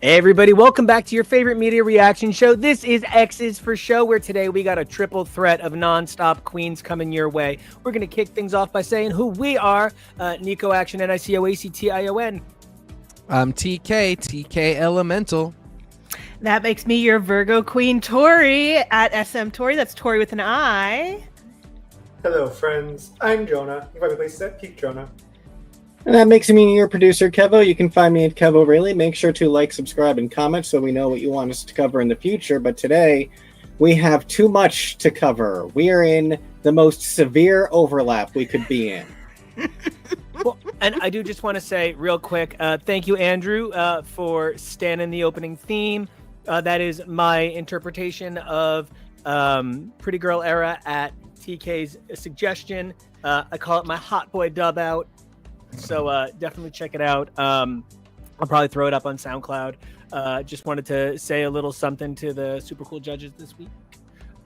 Hey everybody, welcome back to your favorite media reaction show. This is X's for Show, where today we got a triple threat of non-stop queens coming your way. We're going to kick things off by saying who we are. NICO Action, NICO ACTION. I'm TK Elemental. That makes me your Virgo Queen Tori at SM Tori. That's Tori with an I. Hello friends, I'm Jonah. You can find me places at Peak Jonah. And that makes me your producer, KEVO. You can find me at KEVO Really. Make sure to like, subscribe, and comment so we know what you want us to cover in the future. But today, we have too much to cover. We are in the most severe overlap we could be in. Well, and I do just want to say real quick, thank you, Andrew, for standing the opening theme. That is my interpretation of Pretty Girl Era at TK's suggestion. I call it my hot boy dub out. So definitely check it out. I'll probably throw it up on SoundCloud. Just wanted to say a little something to the super cool judges this week.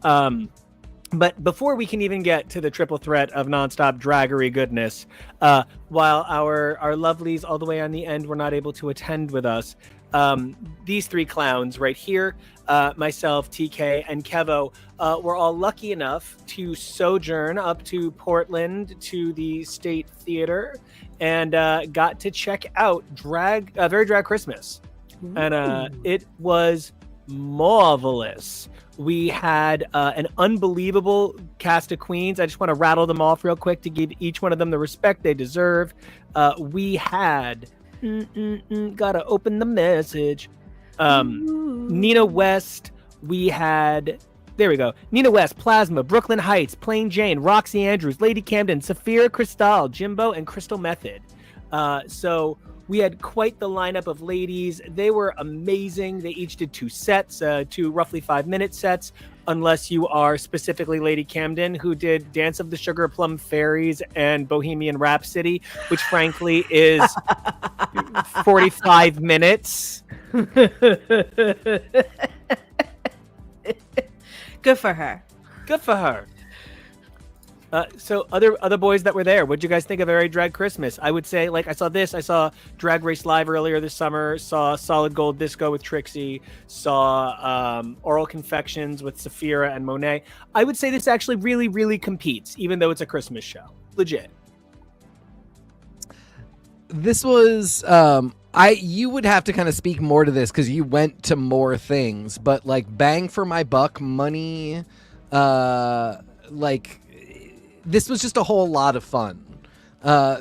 But before we can even get to the triple threat of nonstop draggery goodness, while our lovelies all the way on the end were not able to attend with us, these three clowns right here, myself, TK, and KEVO, were all lucky enough to sojourn up to Portland to the State Theater and got to check out Very Drag Christmas. Ooh. And it was marvelous. We had an unbelievable cast of queens. I just want to rattle them off real quick to give each one of them the respect they deserve. We had... gotta open the message. Nina West. We had... There we go. Nina West, Plasma, Brooke Lynn Hytes, Plain Jane, Roxy Andrews, Lady Camden, Saphira Cristal, Jimbo, and Crystal Method. So we had quite the lineup of ladies. They were amazing. They each did two sets, two roughly 5-minute sets, unless you are specifically Lady Camden, who did Dance of the Sugar Plum Fairies and Bohemian Rhapsody, which frankly is 45 minutes. Good for her. Good for her. So other boys that were there, what'd you guys think of Very Drag Christmas? I would say, like, I saw Drag Race Live earlier this summer, saw Solid Gold Disco with Trixie, saw Oral Confections with Saphira and Monet. I would say this actually really, really competes, even though it's a Christmas show. Legit. This was you would have to kind of speak more to this because you went to more things, but like bang for my buck money, like this was just a whole lot of fun.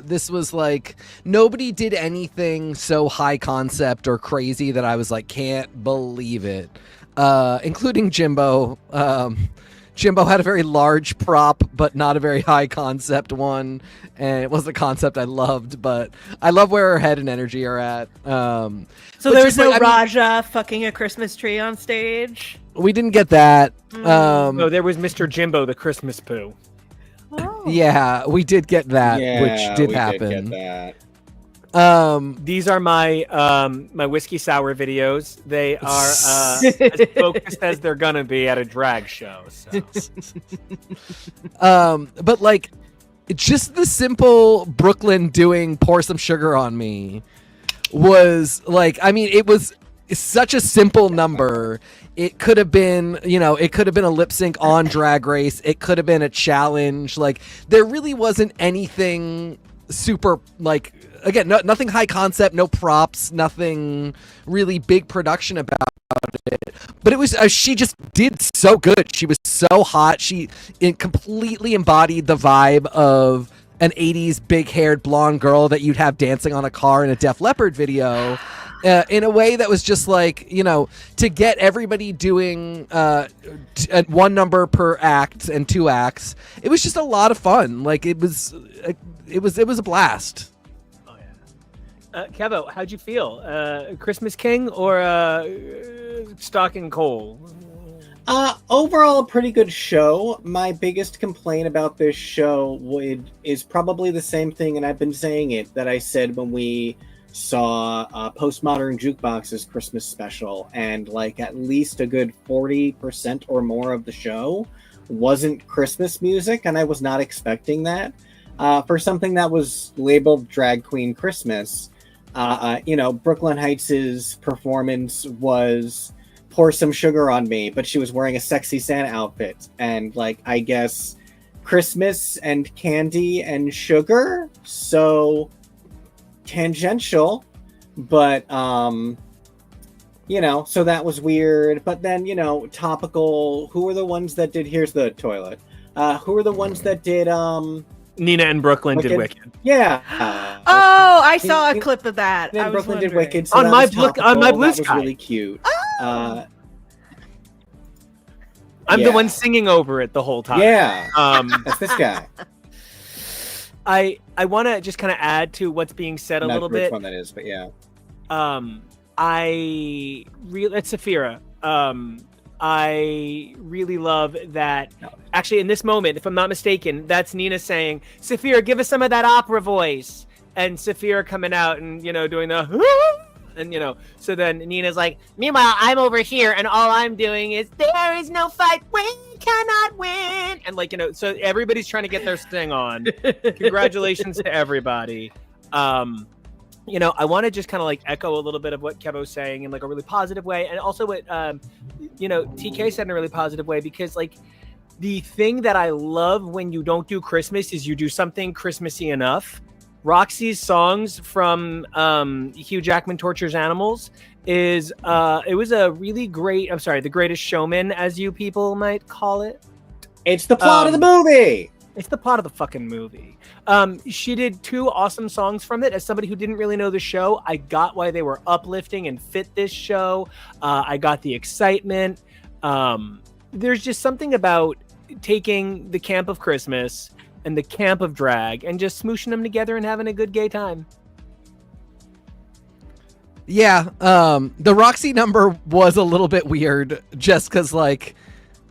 This was like nobody did anything so high concept or crazy that I was like, can't believe it, including Jimbo. Jimbo had a very large prop, but not a very high concept one. And it was a concept I loved, but I love where her head and energy are at. So there was no Raja fucking a Christmas tree on stage? We didn't get that. No, there was Mr. Jimbo, the Christmas poo. Oh. Yeah, we did get that, which did happen. Did get that. These are my my whiskey sour videos. They are as focused as they're gonna be at a drag show. So. But like, just the simple Brooklyn doing "Pour Some Sugar on Me" was like, I mean, it was such a simple number. It could have been, it could have been a lip sync on Drag Race. It could have been a challenge. Like, there really wasn't anything super, like, again, nothing high concept, no props, nothing really big production about it. But it was, she just did so good. She was so hot. She completely embodied the vibe of an 80s big-haired blonde girl that you'd have dancing on a car in a Def Leppard video. In a way that was just like, to get everybody doing one number per act and 2 acts, it was just a lot of fun. Like, it was a blast. Oh yeah. KEVO, how'd you feel? Christmas King or Stocking Coal? Overall, a pretty good show. My biggest complaint about this show is probably the same thing, and I've been saying it, that I said when we saw Postmodern Jukebox's Christmas special, and like at least a good 40% or more of the show wasn't Christmas music, and I was not expecting that. For something that was labeled Drag Queen Christmas, Brooke Lynn Hytes' performance was pour some sugar on me, but she was wearing a sexy Santa outfit. And, like, I guess Christmas and candy and sugar, so tangential, but, so that was weird. But then, topical, who were the ones that did Here's the Toilet? Who were the ones that did, Nina and Brooklyn did Wicked. Yeah. I saw a clip of that. Then I was Brooklyn did wondering. Wicked. So On that my was Blue topical. Sky. That was really cute. Oh. I'm Yeah. the one singing over it the whole time. Yeah. Um, That's this guy. I want to just kind of add to what's being said a Not little sure which bit. one that is, but yeah. It's Saphira. I really love that. Actually, in this moment, if I'm not mistaken, that's Nina saying, "Saphira, give us some of that opera voice," and Saphira coming out and doing the. And so then Nina's like, "Meanwhile, I'm over here, and all I'm doing is there is no fight we cannot win," and so everybody's trying to get their sting on. Congratulations to everybody. I want to just kind of echo a little bit of what Kevo's saying in a really positive way, and also what TK said in a really positive way, because the thing that I love when you don't do Christmas is you do something Christmassy enough. Roxy's songs from Hugh Jackman Tortures Animals is it was a really great, The Greatest Showman, as you people might call it. It's the plot of the movie. It's the plot of the fucking movie. She did 2 awesome songs from it. As somebody who didn't really know the show, I got why they were uplifting and fit this show. I got the excitement. There's just something about taking the camp of Christmas and the camp of drag and just smooshing them together and having a good gay time. Yeah, the Roxy number was a little bit weird, just because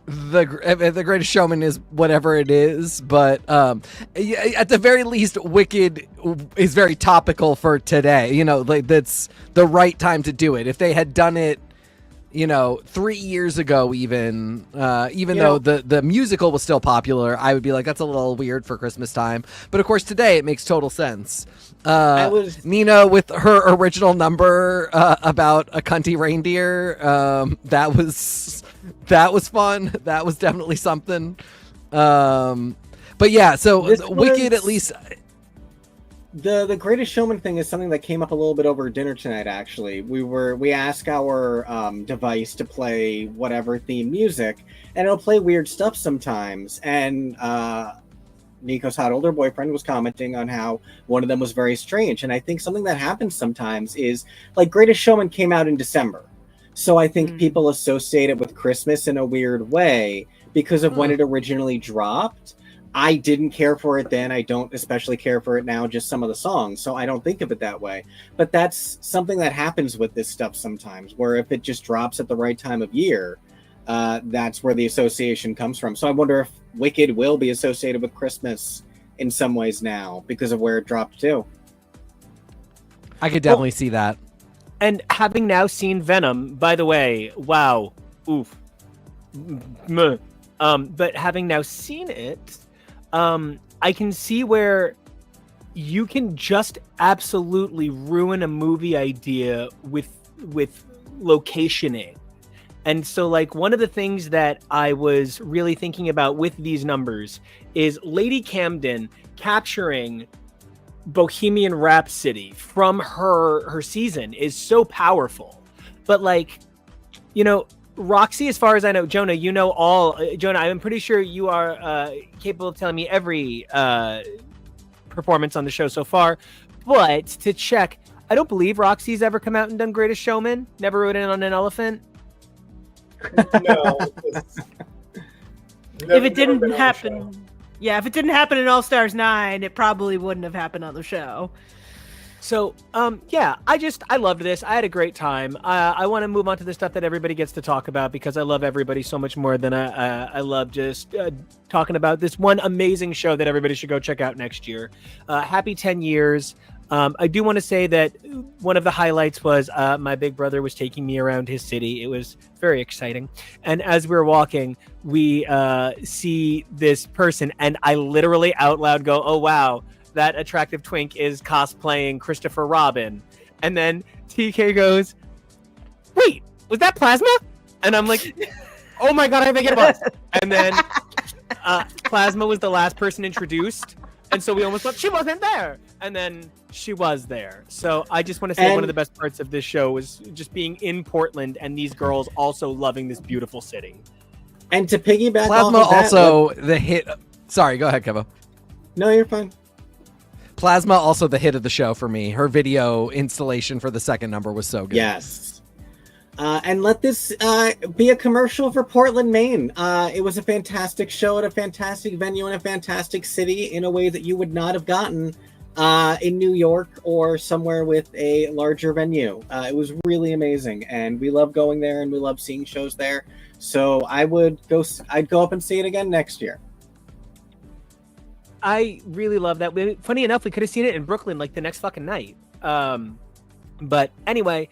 the Greatest Showman is whatever it is, but at the very least, Wicked is very topical for today. That's the right time to do it. If they had done it, 3 years ago, even though the musical was still popular, I would be like, that's a little weird for Christmas time. But of course, today it makes total sense. Nina with her original number about a cunty reindeer, that was fun. That was definitely something. But yeah, so Wicked, at least. The Greatest Showman thing is something that came up a little bit over dinner tonight. Actually, we ask our device to play whatever theme music, and it'll play weird stuff sometimes. And Nico's hot older boyfriend was commenting on how one of them was very strange. And I think something that happens sometimes is Greatest Showman came out in December, so I think people associate it with Christmas in a weird way because of when it originally dropped. I didn't care for it then. I don't especially care for it now, just some of the songs. So I don't think of it that way. But that's something that happens with this stuff sometimes, where if it just drops at the right time of year, that's where the association comes from. So I wonder if Wicked will be associated with Christmas in some ways now because of where it dropped too. I could definitely see that. And having now seen Venom, by the way, wow, oof. But having now seen it, I can see where you can just absolutely ruin a movie idea with locationing. And so one of the things that I was really thinking about with these numbers is Lady Camden capturing Bohemian Rhapsody from her season is so powerful. But Roxy, as far as I know, Jonah, Jonah, I'm pretty sure you are capable of telling me every performance on the show so far. But to check, I don't believe Roxy's ever come out and done Greatest Showman. Never rode in on an elephant. No. If it didn't happen, if it didn't happen in All Stars 9, it probably wouldn't have happened on the show. So, I loved this. I had a great time. I want to move on to the stuff that everybody gets to talk about because I love everybody so much more than I love just talking about this one amazing show that everybody should go check out next year. Happy 10 years. I do want to say that one of the highlights was my big brother was taking me around his city. It was very exciting. And as we were walking, we see this person, and I literally out loud go, "Oh, wow. That attractive twink is cosplaying Christopher Robin." And then TK goes, "Wait, was that Plasma?" And I'm like, "Oh my god, I think it was." And then Plasma was the last person introduced, and so we almost thought she wasn't there, and then she was there. So I just want to say one of the best parts of this show was just being in Portland and these girls also loving this beautiful city. And to piggyback Plasma off of that, also the hit. Sorry, go ahead, Kevo. No, you're fine. Plasma also the hit of the show for me. Her video installation for the second number was so good. Yes. And let this be a commercial for Portland, Maine. It was a fantastic show at a fantastic venue in a fantastic city in a way that you would not have gotten in New York or somewhere with a larger venue. It was really amazing, and we love going there, and we love seeing shows there. So I'd go up and see it again next year. I really love that. Funny enough, we could have seen it in Brooklyn like the next fucking night. But anyway,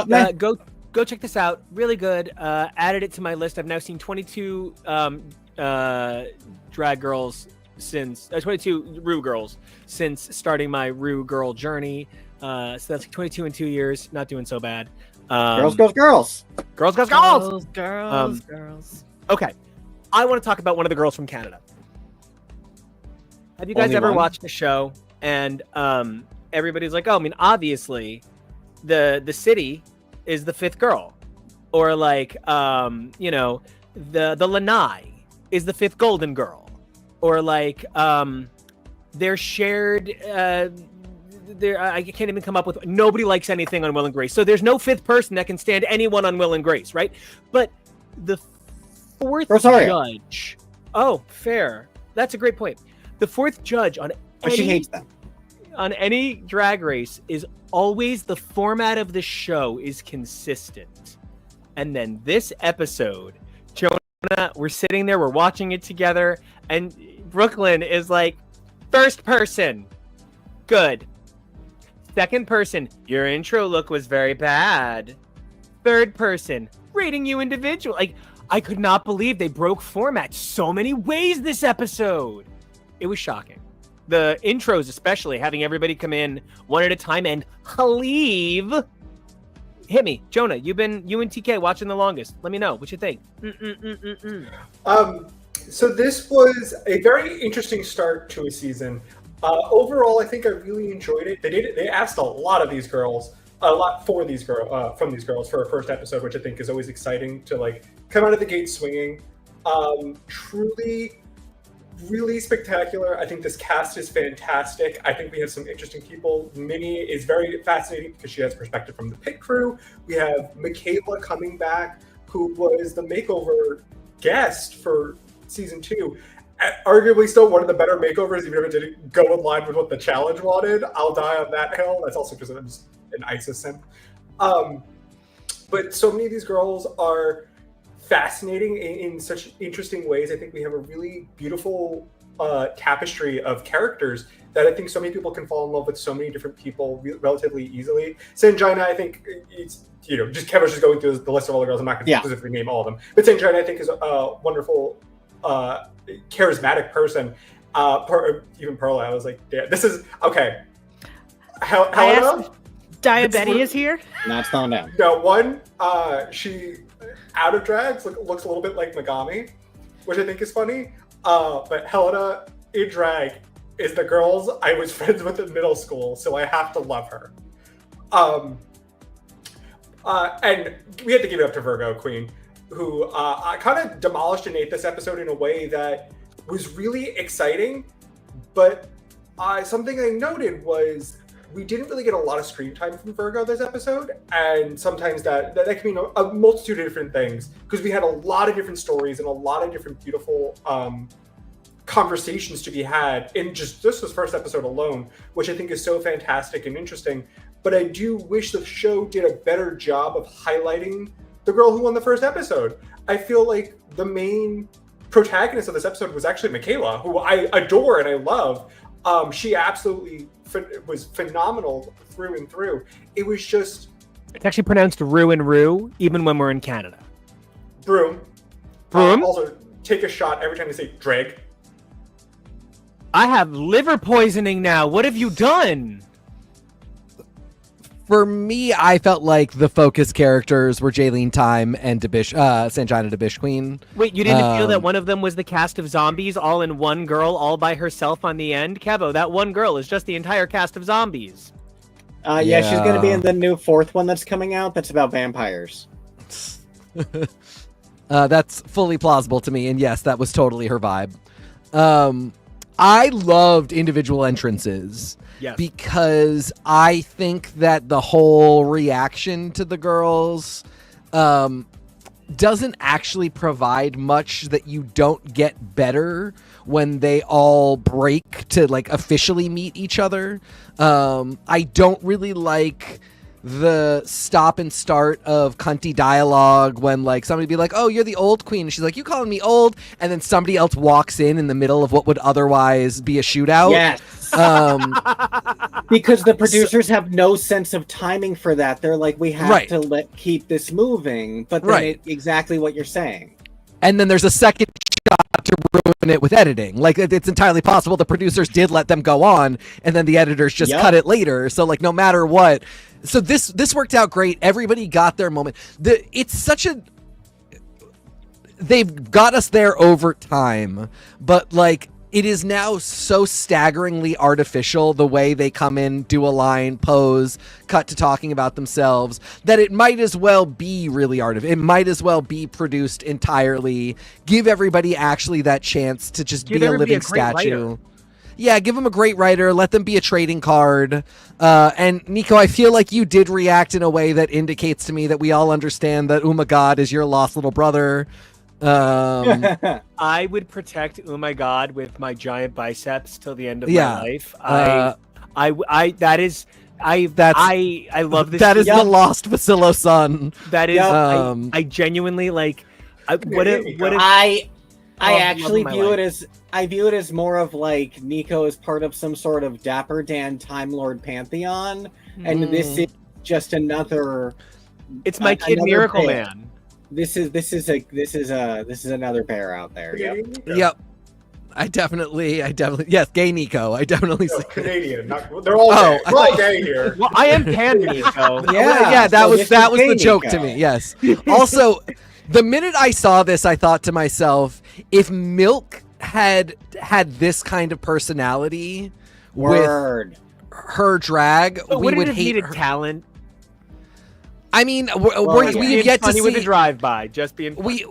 go check this out. Really good. Added it to my list. I've now seen 22 drag girls since 22 Rue girls since starting my Rue girl journey. So that's like 22 in 2 years. Not doing so bad. Girls. Girls. Girls. Okay, I want to talk about one of the girls from Canada. Have you guys Only ever one? watched the show? And everybody's like, "Oh, I mean, obviously, the city is the fifth girl," or like, the Lanai is the fifth golden girl, or like, they're shared. I can't even come up with. Nobody likes anything on Will and Grace, so there's no fifth person that can stand anyone on Will and Grace, right? But the fourth Rosario. judge. Oh, fair. That's a great point. The fourth judge on But she hates them. on any drag race is always the format of the show is consistent. And then this episode, Jonah, we're sitting there, we're watching it together, and Brooklyn is like, first person, good. Second person, your intro look was very bad. Third person, rating you individual. Like, I could not believe they broke format so many ways this episode. It was shocking. The intros, especially, having everybody come in one at a time and leave. Hit me, Jonah. You and TK watching the longest. Let me know what you think. So this was a very interesting start to a season. Overall, I think I really enjoyed it. They asked a lot of these girls, from these girls for a first episode, which I think is always exciting to like come out of the gate swinging. Truly. Really spectacular. I think this cast is fantastic. I think we have some interesting people. Minnie is very fascinating because she has perspective from the pit crew. We have Michaela coming back, who was the makeover guest for season 2. Arguably still one of the better makeovers, even if it didn't go in line with what the challenge wanted. I'll die on that hill. That's also just an ISIS simp. But so many of these girls are fascinating in such interesting ways. I think we have a really beautiful tapestry of characters that I think so many people can fall in love with so many different people relatively easily. Sanjina, I think it's, just Kevin's just going through the list of all the girls. I'm not going to specifically name all of them. But Sanjina, I think, is a wonderful, charismatic person. Even Perla, I was like, yeah, this is, okay. Helena? Diabetes is here? Not slowing down. No, one, she... out of drags looks a little bit like Megami, which I think is funny. But Helena in drag is the girls I was friends with in middle school, so I have to love her. And we had to give it up to Virgo Queen, who kind of demolished and ate this episode in a way that was really exciting. But something I noted was we didn't really get a lot of screen time from Virgo this episode, and sometimes that can mean a multitude of different things, because we had a lot of different stories and a lot of different beautiful conversations to be had in just this first episode alone, which I think is so fantastic and interesting. But I do wish the show did a better job of highlighting the girl who won the first episode. I feel like the main protagonist of this episode was actually Michaela, who I adore and I love. She absolutely was phenomenal through and through. It was just... It's actually pronounced Rue and Rue, even when we're in Canada. Broom. Broom? Also, take a shot every time you say drag. I have liver poisoning now. What have you done? For me, I felt like the focus characters were Jaylene Time and Sanjina Debish Queen. Wait, you didn't feel that one of them was the cast of zombies all in one girl all by herself on the end? Kevo, that one girl is just the entire cast of zombies. Yeah, she's going to be in the new 4th one that's coming out. That's about vampires. That's fully plausible to me, and yes, that was totally her vibe. I loved individual entrances. Yes. Because I think that the whole reaction to the girls doesn't actually provide much that you don't get better when they all break to like officially meet each other. I don't really like the stop and start of cunty dialogue when like somebody be like, oh, you're the old queen, and she's like, you calling me old, and then somebody else walks in the middle of what would otherwise be a shootout. Yes. Because the producers have no sense of timing for that. They're like, we have to keep this moving, but then exactly what you're saying. And then there's a second shot to ruin it with editing. Like, it's entirely possible the producers did let them go on, and then the editors just cut it later. So like, no matter what. So this worked out great. Everybody got their moment. They've got us there over time, but like, it is now so staggeringly artificial the way they come in, do a line, pose, cut to talking about themselves, that it might as well be really artificial. It might as well be produced entirely. Give everybody actually that chance to just be a living statue. Yeah, give them a great writer. Let them be a trading card. And Nico, I feel like you did react in a way that indicates to me that we all understand that Oh My God is your lost little brother. I would protect Oh My God with my giant biceps till the end of my life. I love this. That is the lost Vasilo son. That is, I genuinely like. I view it as more of like Nico is part of some sort of Dapper Dan Time Lord pantheon, and this is just another. It's my kid Miracle Man. This is another pair out there. Yep. I definitely yes, gay Nico. I definitely see Canadian. They're all gay. We're all gay here. Well, I am pan Nico. That was the joke to me. Yes. Also, the minute I saw this, I thought to myself, if Milk had this kind of personality with her drag, we would hate her talent. I mean, we have yet to see with a drive-by. Just being we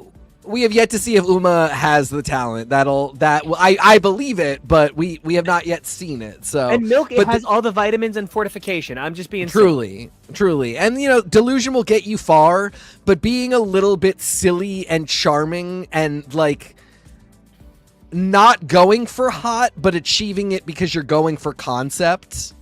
have yet to see if Uma has the talent. I believe it, but we have not yet seen it. So and Milk has all the vitamins and fortification. I'm just being truly, and delusion will get you far, but being a little bit silly and charming and like not going for hot, but achieving it because you're going for concept.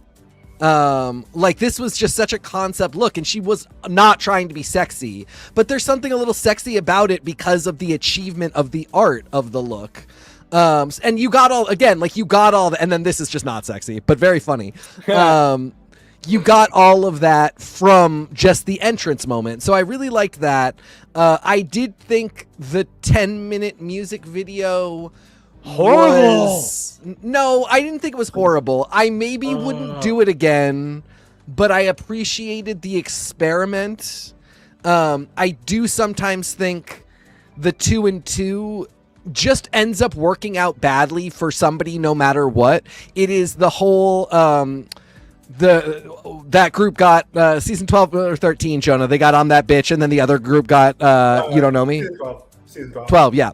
Like this was just such a concept look, and she was not trying to be sexy, but there's something a little sexy about it because of the achievement of the art of the look. And you got all and then this is just not sexy, but very funny. You got all of that from just the entrance moment. So I really liked that. I did think the 10-minute music video horrible. No, I didn't think it was horrible. I maybe wouldn't do it again, but I appreciated the experiment. I do sometimes think the 2 and 2 just ends up working out badly for somebody no matter what. It is the whole that group got season 12 or 13, Jonah. They got On That Bitch, and then the other group got You Don't Know Me. Season 12, yeah.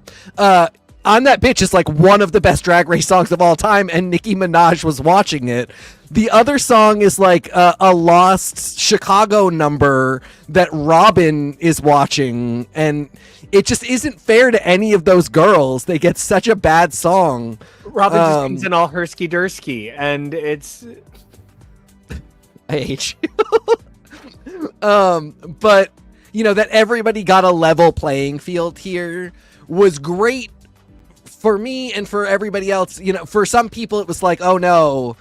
On That Bitch is like one of the best Drag Race songs of all time, and Nicki Minaj was watching it. The other song is like a lost Chicago number that Robin is watching, and it just isn't fair to any of those girls. They get such a bad song. Robin just sings in all Hersky Dursky, and it's... I hate you. But, that everybody got a level playing field here was great for me and for everybody else. For some people it was like, oh no,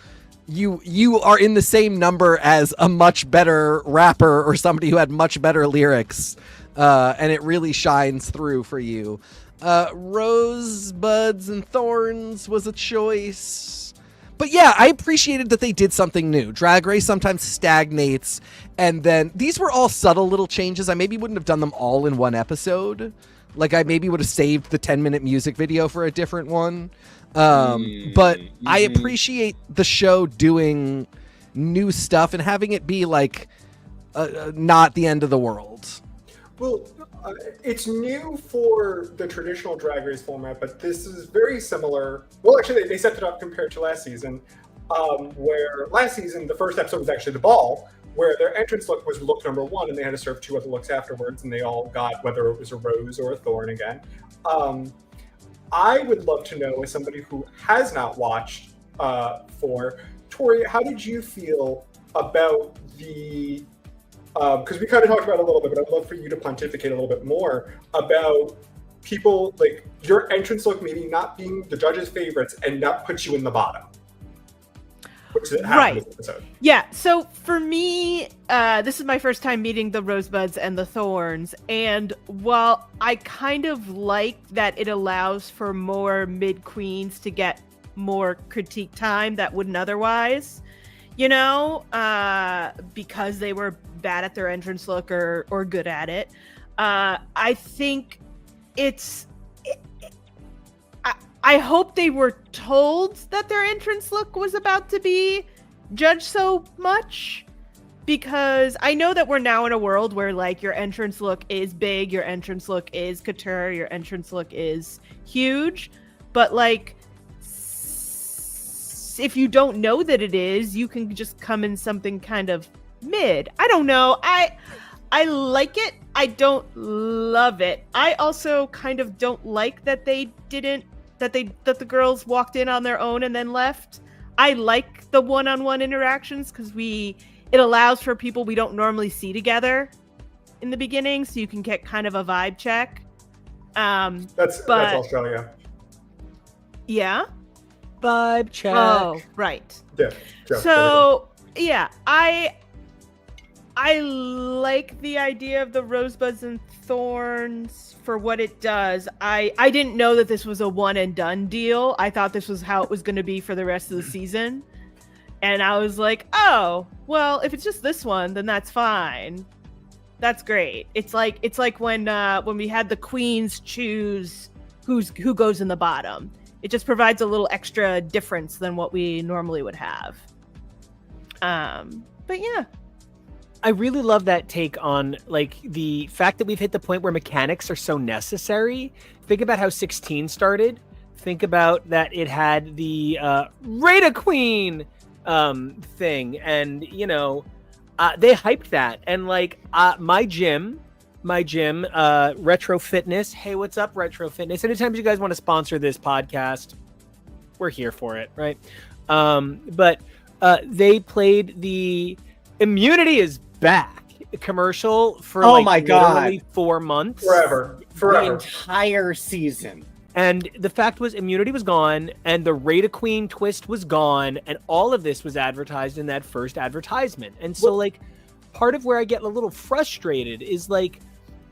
you are in the same number as a much better rapper or somebody who had much better lyrics, and it really shines through for you. Rosebuds and Thorns was a choice, But yeah, I appreciated that they did something new. Drag Race sometimes stagnates, and then these were all subtle little changes. I maybe wouldn't have done them all in one episode. Like, I maybe would have saved the 10-minute music video for a different one. But I appreciate the show doing new stuff and having it be like not the end of the world. Well, it's new for the traditional Drag Race format, but this is very similar. Well, actually, they stepped it up compared to last season, where last season, the first episode was actually the ball, where their entrance look was look number 1, and they had to serve 2 other looks afterwards, and they all got whether it was a rose or a thorn again. I would love to know, as somebody who has not watched for Tori, how did you feel about the because we kind of talked about it a little bit, but I'd love for you to pontificate a little bit more about people, like your entrance look maybe not being the judges' favorites and not put you in the bottom. Which happened Right. this episode. Yeah, so for me, this is my first time meeting the Rosebuds and the Thorns, and while I kind of like that it allows for more mid-queens to get more critique time that wouldn't otherwise, you know, because they were bad at their entrance look or good at it, I think I hope they were told that their entrance look was about to be judged so much, because I know that we're now in a world where like your entrance look is big, your entrance look is couture, your entrance look is huge, but like if you don't know that it is, you can just come in something kind of mid. I don't know. I like it. I don't love it. I also kind of don't like that they didn't that the girls walked in on their own and then left. I like the one-on-one interactions because it allows for people we don't normally see together in the beginning, so you can get kind of a vibe check. That's Australia. Yeah. Vibe check. Oh, right. Yeah. So yeah, I like the idea of the Rosebuds and Thorns for what it does. I didn't know that this was a one and done deal. I thought this was how it was going to be for the rest of the season. And I was like, oh, well, if it's just this one, then that's fine. That's great. It's like when we had the queens choose who goes in the bottom. It just provides a little extra difference than what we normally would have. But yeah. I really love that take on like the fact that we've hit the point where mechanics are so necessary. Think about how 16 started. Think about that it had the Rada Queen thing, and you know they hyped that. And like my gym, Retro Fitness. Hey, what's up, Retro Fitness? Anytime you guys want to sponsor this podcast, we're here for it, right? But they played the Immunity is Back commercial for literally 4 months. Forever. The entire season. And the fact was Immunity was gone and the Rada Queen twist was gone, and all of this was advertised in that first advertisement. And so like part of where I get a little frustrated is like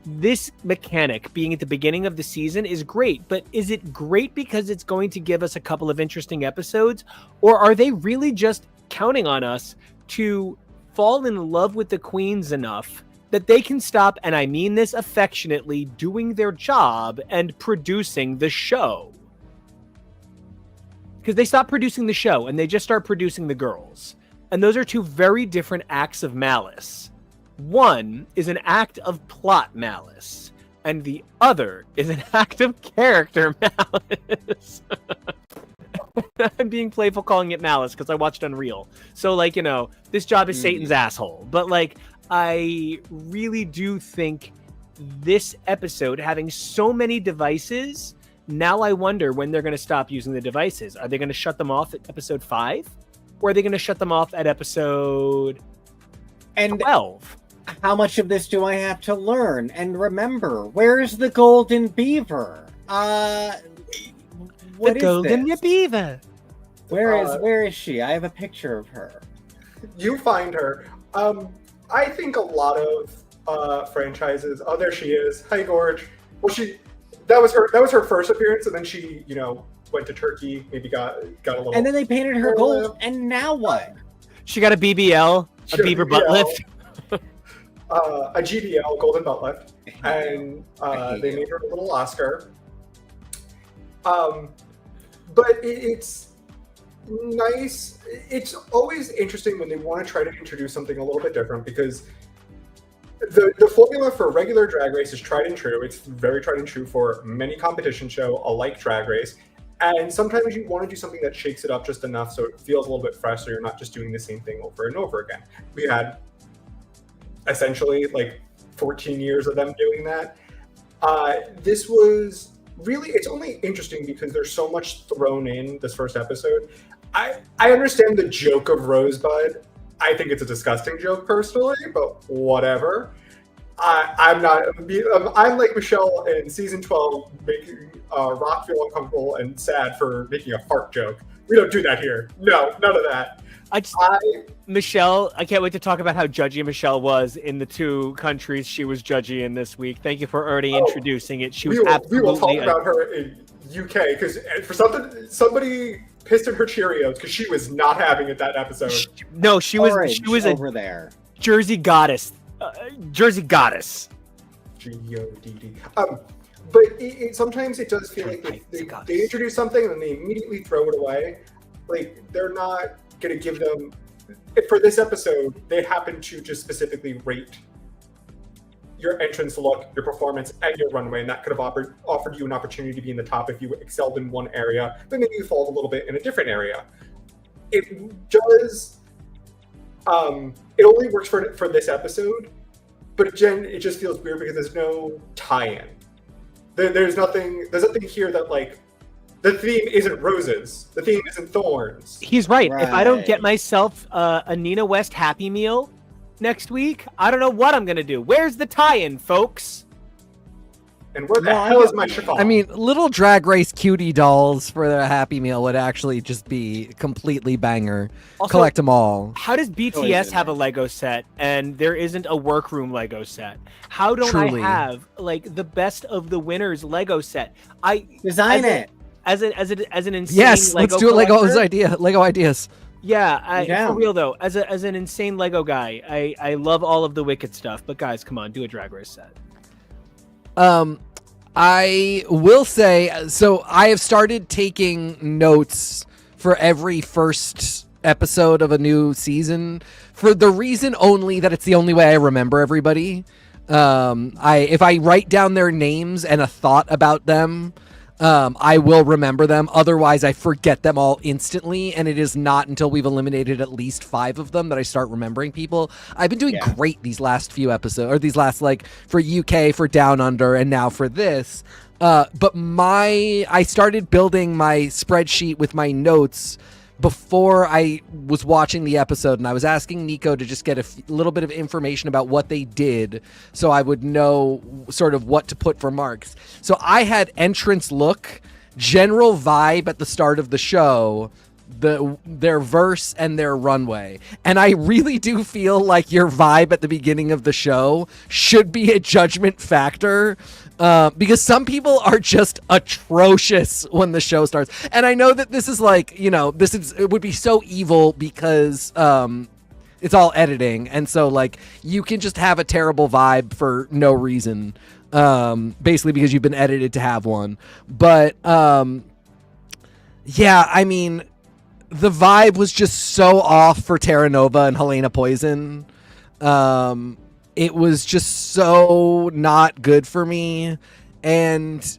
this mechanic being at the beginning of the season is great, but is it great because it's going to give us a couple of interesting episodes, or are they really just counting on us to fall in love with the queens enough that they can stop, and I mean this affectionately, doing their job and producing the show? Because they stop producing the show and they just start producing the girls. And those are two very different acts of malice. One is an act of plot malice, and the other is an act of character malice. I'm being playful calling it malice because I watched Unreal. So, like, you know, this job is Satan's asshole. But, like, I really do think this episode, having so many devices, now I wonder when they're going to stop using the devices. Are they going to shut them off at episode 5? Or are they going to shut them off at episode 12? How much of this do I have to learn? And remember, where's the golden beaver? What the is golden this? beaver. Where is she? I have a picture of her. You find her. I think a lot of franchises. Oh, there she is. Hi, Gorge. Well, that was her first appearance, and then she, you know, went to Turkey, maybe got a little. And then they painted her gold, and now what? She got a BBL, a beaver butt lift. A GBL, golden butt lift, and they made her a little Oscar. But it's nice. It's always interesting when they want to try to introduce something a little bit different, because the formula for regular Drag Race is tried and true. It's very tried and true for many competition show alike Drag Race. And sometimes you want to do something that shakes it up just enough so it feels a little bit fresh, so you're not just doing the same thing over and over again. We had essentially like 14 years of them doing that. This was really, it's only interesting because there's so much thrown in this first episode. I understand the joke of Rosebud. I think it's a disgusting joke personally, but whatever. I'm like Michelle in season 12, making Rock feel uncomfortable and sad for making a fart joke. We don't do that here. No, none of that. Michelle, I can't wait to talk about how judgy Michelle was in the 2 countries she was judgy in this week. Thank you for already introducing it. She was absolutely. We will talk about her in UK because for somebody pissed in her Cheerios because she was not having it that episode. She was over there. Jersey goddess. Jersey goddess. G-O-D-D. But sometimes it does feel like they introduce something and then they immediately throw it away. Like they're not going to give them. For this episode, they happen to just specifically rate your entrance look, your performance, and your runway, and that could have offered you an opportunity to be in the top if you excelled in one area, but maybe you failed a little bit in a different area. It does. It only works for this episode, but again, it just feels weird because there's no tie-in. There's nothing here that like. The theme isn't roses. The theme isn't thorns. He's right. If I don't get myself a Nina West Happy Meal next week, I don't know what I'm going to do. Where's the tie-in, folks? And where the hell is my chiffon? I mean, little Drag Race cutie dolls for their Happy Meal would actually just be completely banger. Also, collect them all. How does BTS have a Lego set and there isn't a workroom Lego set? How don't Truly. I have like the best of the winners Lego set? Design it. As an insane yes, Lego let's do a collector. Lego ideas. Yeah, for real though. As an insane Lego guy, I love all of the Wicked stuff. But guys, come on, do a Drag Race set. I will say, so I have started taking notes for every first episode of a new season for the reason only that it's the only way I remember everybody. If I write down their names and a thought about them, I will remember them. Otherwise, I forget them all instantly, and it is not until we've eliminated at least 5 of them that I start remembering people. I've been doing great these last few episodes, or these last, like, for UK, for Down Under, and now for this. But I started building my spreadsheet with my notes before I was watching the episode, and I was asking NICO to just get a little bit of information about what they did so I would know sort of what to put for marks. So I had entrance look, general vibe at the start of the show, their verse, and their runway. And I really do feel like your vibe at the beginning of the show should be a judgment factor. Because some people are just atrocious when the show starts. And I know that this is like, it would be so evil because it's all editing. And so, like, you can just have a terrible vibe for no reason, basically because you've been edited to have one. But, yeah, I mean, the vibe was just so off for Terra Nova and Helena Poison. It was just so not good for me. And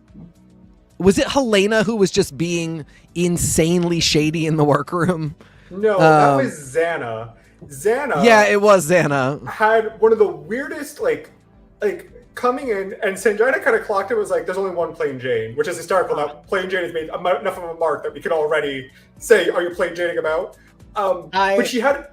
was it Helena who was just being insanely shady in the workroom? No, that was Xana. Xana. Yeah, it was Xana. Had one of the weirdest, like coming in, and Sanjana kind of clocked it, was like, there's only one Plain Jane, which is hysterical. Now, Plain Jane has made enough of a mark that we can already say, are you Plain Janing about? But she had,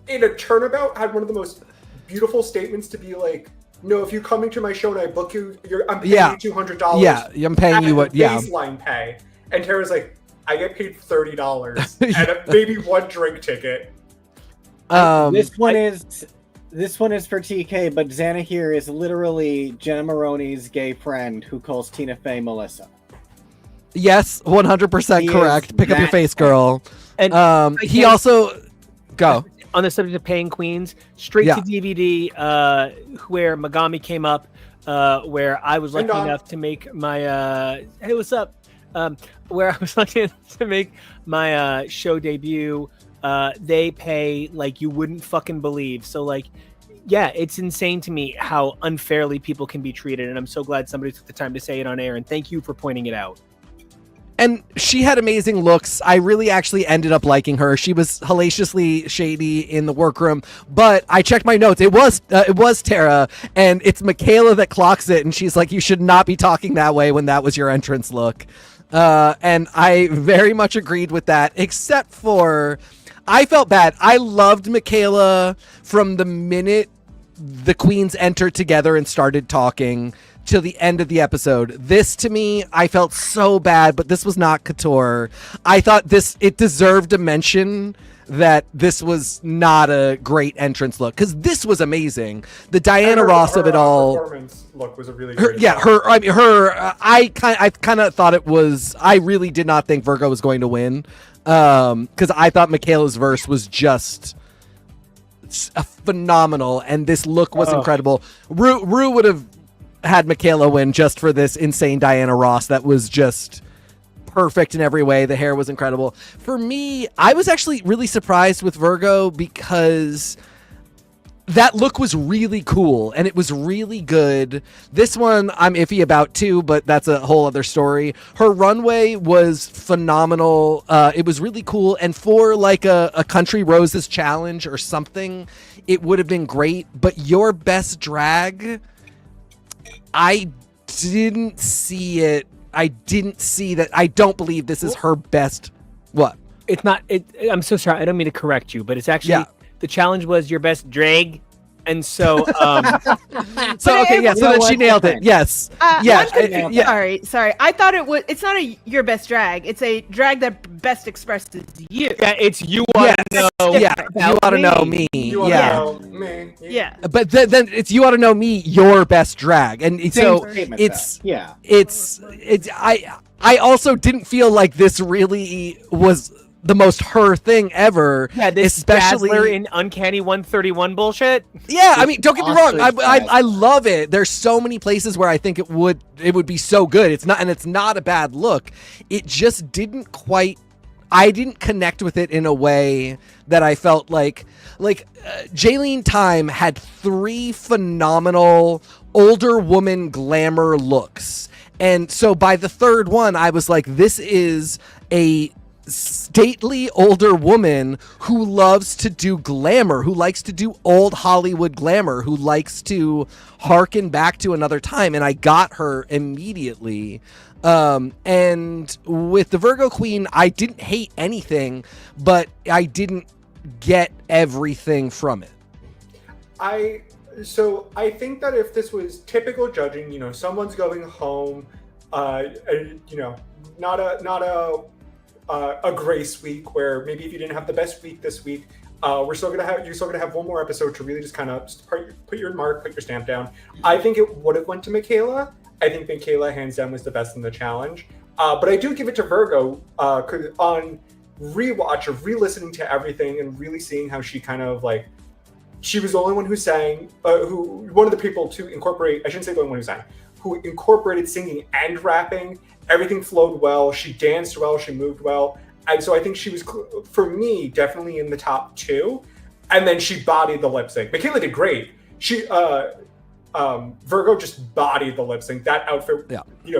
in a turnabout, had one of the most beautiful statements to be like, no, if you're coming to my show and I book you, I'm paying you $200. Yeah, I'm paying you what, baseline pay. And Tara's like, I get paid $30 and maybe one drink ticket. This one is for TK, but Xana here is literally Jenna Maroney's gay friend who calls Tina Fey Melissa. Yes, 100% He correct. is Pick up your that face, girl. And He can't- also go. on the subject of paying queens, straight Yeah. to DVD, where Megami came up, where I was lucky enough to make my hey, what's up? Where I was lucky enough to make my show debut. They pay like you wouldn't fucking believe. So like, yeah, it's insane to me how unfairly people can be treated, and I'm so glad somebody took the time to say it on air. And thank you for pointing it out. And she had amazing looks. I really actually ended up liking her. She was hellaciously shady in the workroom, but I checked my notes. It was Tara, and it's Michaela that clocks it, and she's like, "You should not be talking that way when that was your entrance look." And I very much agreed with that, except for I felt bad. I loved Michaela from the minute the queens entered together and started talking till the end of the episode. This, to me, I felt so bad, but this was not Couture. I thought it deserved a mention that this was not a great entrance look, because this was amazing. The Diana Ross of it all. Performance look was a really great I kind of thought it was. I really did not think Virgo was going to win, because I thought Michaela's verse was just phenomenal, and this look was incredible. Rue would have had Michaela win just for this insane Diana Ross that was just perfect in every way. The hair was incredible. For me, I was actually really surprised with Virgo because that look was really cool and it was really good. This one I'm iffy about too, but that's a whole other story. Her runway was phenomenal. It was really cool, and for like a Country Roses challenge or something, it would have been great. But your best drag, I didn't see it. I didn't see that. I don't believe this is her best. What? It's not. I'm so sorry. I don't mean to correct you, but it's actually the challenge was your best drag, and so. So okay, yeah. So then she nailed it. Yes. Sorry. I thought it was. It's not your best drag. It's a drag that best expresses you. Yeah, it's you want to know. Yeah, you want to know me. You wanna know me. Yeah. But then it's you want to know me, your best drag, and so it's yeah. It's I also didn't feel like this really was the most her thing ever. Yeah, this especially Dazzler in Uncanny 131 bullshit. Yeah, I mean, don't get me wrong. Oscar I love it. There's so many places where I think it would be so good. It's not a bad look. It just didn't quite. I didn't connect with it in a way that I felt like Jaylene Time had 3 phenomenal older woman glamour looks. And so by the third one, I was like, this is a stately older woman who loves to do glamour, who likes to do old Hollywood glamour, who likes to harken back to another time. And I got her immediately. And with the Virgo Queen, I didn't hate anything, but I didn't get everything from it. I think that if this was typical judging, someone's going home, not a grace week where maybe if you didn't have the best week this week, you're still gonna have one more episode to really just kind of put your mark, put your stamp down. I think it would have went to Michaela. I think Michaela hands down was the best in the challenge. But I do give it to Virgo on rewatch of re-listening to everything and really seeing how she kind of like. She was the only one who sang, one of the people to incorporate, I shouldn't say the only one who sang, who incorporated singing and rapping. Everything flowed well. She danced well. She moved well. And so I think she was, for me, definitely in the top 2. And then she bodied the lip sync. Michaela did great. Virgo just bodied the lip sync. That outfit,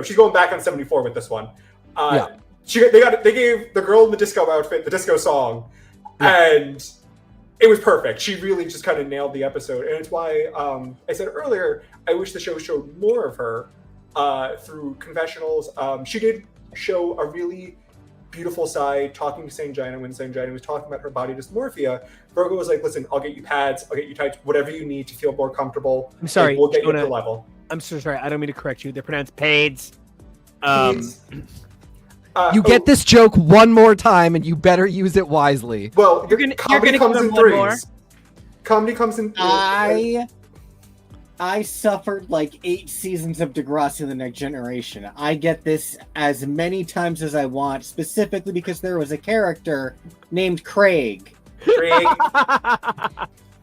she's going back on 74 with this one. They gave the girl in the disco outfit the disco song. And it was perfect. She really just kind of nailed the episode. And it's why I said earlier, I wish the show showed more of her through confessionals. She did show a really beautiful side, talking to St. Gina when St. Gina was talking about her body dysmorphia. Virgo was like, listen, I'll get you pads, I'll get you tights, whatever you need to feel more comfortable. I'm sorry. We'll get you to the level. I'm so sorry. I don't mean to correct you. They're pronounced paids. You get this joke one more time, and you better use it wisely. Well, you're gonna comes in one more. threes. Comedy comes in. I suffered like 8 seasons of Degrassi The Next Generation. I get this as many times as I want, specifically because there was a character named Craig. Craig,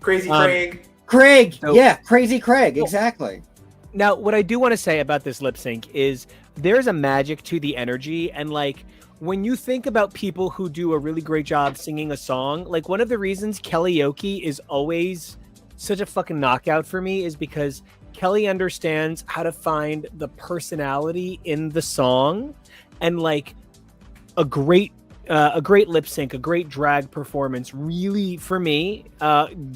Crazy Craig. Craig! So- Yeah, Crazy Craig, exactly. Now, what I do want to say about this lip sync is there's a magic to the energy, and like when you think about people who do a really great job singing a song, like one of the reasons Kellyoke is always such a fucking knockout for me is because Kelly understands how to find the personality in the song, and like a great lip sync, a great drag performance really, for me,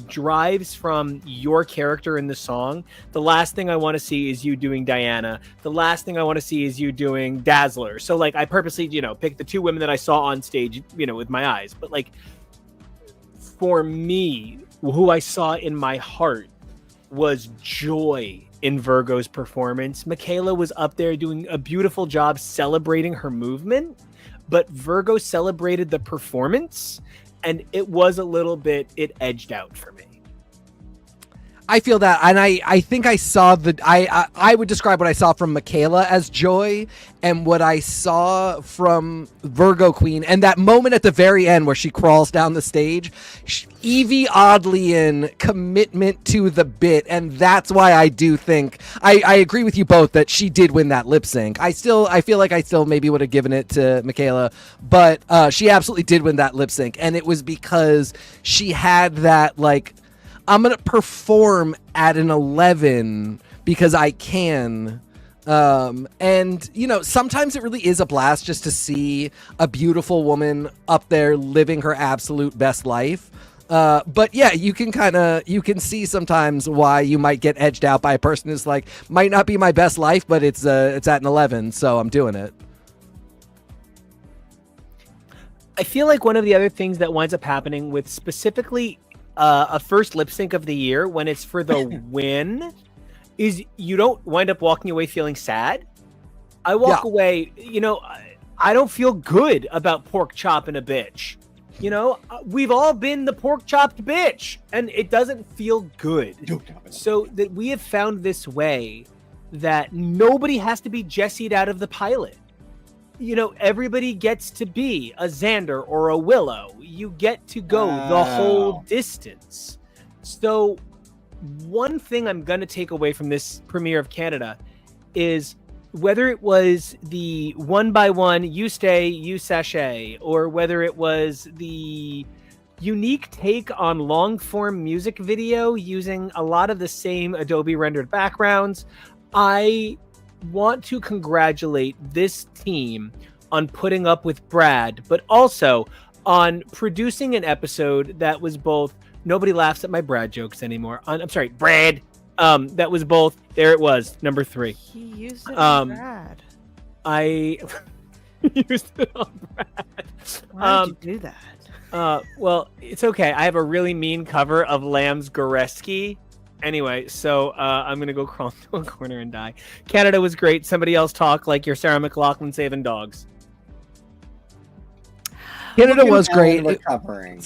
drives from your character in the song. The last thing I want to see is you doing Diana. The last thing I want to see is you doing Dazzler. So like I purposely, picked the two women that I saw on stage, with my eyes. But like for me, who I saw in my heart was joy in Virgo's performance. Michaela was up there doing a beautiful job celebrating her movement, but Virgo celebrated the performance, and it was a little bit, it edged out for me. I feel that, and I think I saw I would describe what I saw from Michaela as joy, and what I saw from Virgo Queen, and that moment at the very end where she crawls down the stage, Evie Oddly commitment to the bit, and that's why I do think I agree with you both that she did win that lip sync. I feel like I still maybe would have given it to Michaela, but she absolutely did win that lip sync, and it was because she had that like, I'm going to perform at an 11 because I can. And, sometimes it really is a blast just to see a beautiful woman up there living her absolute best life. But yeah, you can see sometimes why you might get edged out by a person who's like, might not be my best life, but it's at an 11, so I'm doing it. I feel like one of the other things that winds up happening with specifically a first lip sync of the year when it's for the win is you don't wind up walking away feeling sad. I walk away, I don't feel good about pork chopping a bitch. We've all been the pork chopped bitch, and it doesn't feel good. So that we have found this way that nobody has to be Jessied out of the pilot. Everybody gets to be a Xander or a Willow. You get to go the whole distance. So one thing I'm going to take away from this premiere of Canada is whether it was the 1x1, you stay, you sachet, or whether it was the unique take on long form music video using a lot of the same Adobe rendered backgrounds, I want to congratulate this team on putting up with Brad, but also on producing an episode that was both, nobody laughs at my Brad jokes anymore. I'm sorry, Brad. That was both, there it was, number 3. He used it on Brad. I used it on Brad. Why did you do that? Well, it's okay. I have a really mean cover of Lamb's Goreski. Anyway, so I'm going to go crawl into a corner and die. Canada was great. Somebody else talk like you're Sarah McLachlan saving dogs. Canada was great. Recovering.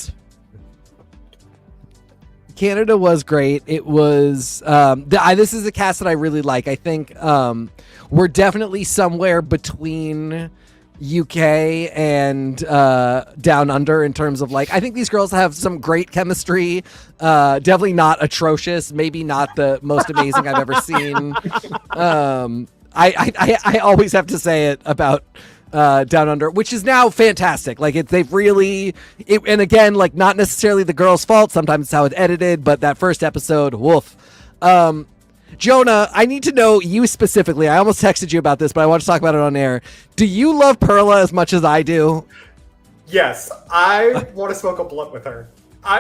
Canada was great. It was this is a cast that I really like. I think we're definitely somewhere between UK and Down Under in terms of like, I think these girls have some great chemistry. Definitely not atrocious. Maybe not the most amazing I've ever seen. I always have to say it about Down Under, which is now fantastic. Like they've really, and again, like not necessarily the girls' fault. Sometimes it's how it's edited, but that first episode, woof. Jonah, I need to know you specifically. I almost texted you about this, but I want to talk about it on air. Do you love Perla as much as I do? Yes, I want to smoke a blunt with her.